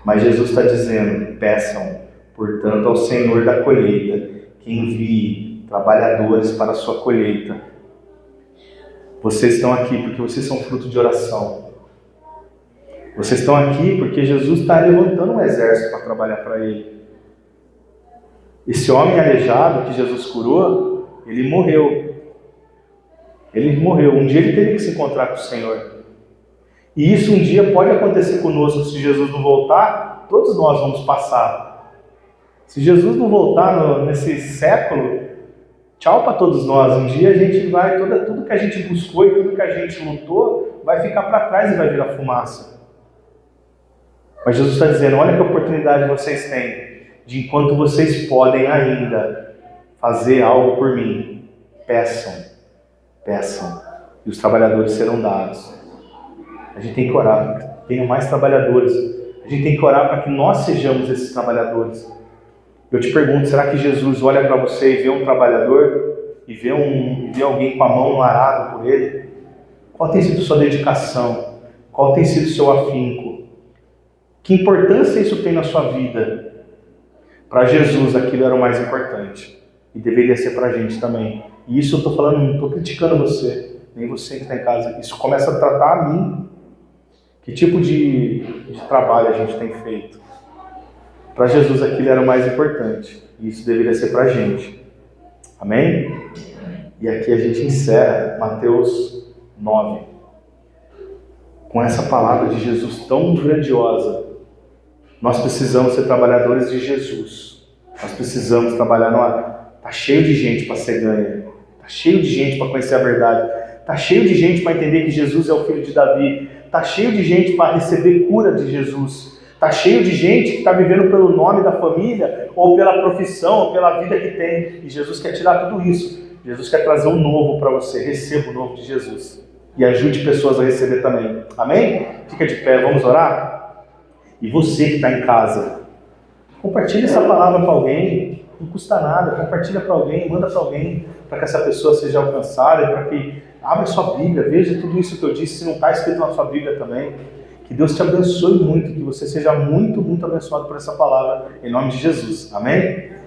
Mas Jesus está dizendo, peçam, portanto, ao Senhor da colheita, que envie trabalhadores para a sua colheita. Vocês estão aqui porque vocês são fruto de oração. Vocês estão aqui porque Jesus está levantando um exército para trabalhar para Ele. Esse homem aleijado que Jesus curou, ele morreu. Um dia ele teve que se encontrar com o Senhor. E isso um dia pode acontecer conosco. Se Jesus não voltar, todos nós vamos passar. Se Jesus não voltar nesse século, tchau para todos nós. Um dia a gente vai, tudo que a gente buscou e tudo que a gente lutou, vai ficar para trás e vai virar fumaça. Mas Jesus está dizendo, olha que oportunidade vocês têm, de enquanto vocês podem ainda fazer algo por mim, peçam, e os trabalhadores serão dados. A gente tem que orar para que tenham mais trabalhadores. A gente tem que orar para que nós sejamos esses trabalhadores. Eu te pergunto, será que Jesus olha para você e vê um trabalhador e vê alguém com a mão no arado por ele? Qual tem sido sua dedicação? Qual tem sido seu afinco? Que importância isso tem na sua vida? Para Jesus aquilo era o mais importante. E deveria ser para a gente também. E isso eu estou falando, não estou criticando você, nem você que está em casa. Isso começa a tratar a mim. Que tipo de trabalho a gente tem feito? Para Jesus aquilo era o mais importante. E isso deveria ser para a gente. Amém? E aqui a gente encerra Mateus 9. Com essa palavra de Jesus tão grandiosa. Nós precisamos ser trabalhadores de Jesus. Nós precisamos trabalhar Está cheio de gente para ser ganha. Está cheio de gente para conhecer a verdade. Está cheio de gente para entender que Jesus é o filho de Davi. Está cheio de gente para receber cura de Jesus. Está cheio de gente que está vivendo pelo nome da família, ou pela profissão, ou pela vida que tem. E Jesus quer tirar tudo isso. Jesus quer trazer um novo para você. Receba o novo de Jesus. e ajude pessoas a receber também. Amém? Fica de pé, vamos orar? E você que está em casa, compartilhe essa palavra para alguém, não custa nada, compartilha para alguém, manda para alguém, para que essa pessoa seja alcançada, para que abra sua Bíblia, veja tudo isso que eu disse, se não está escrito na sua Bíblia também. Que Deus te abençoe muito, que você seja muito, muito abençoado por essa palavra, em nome de Jesus. Amém?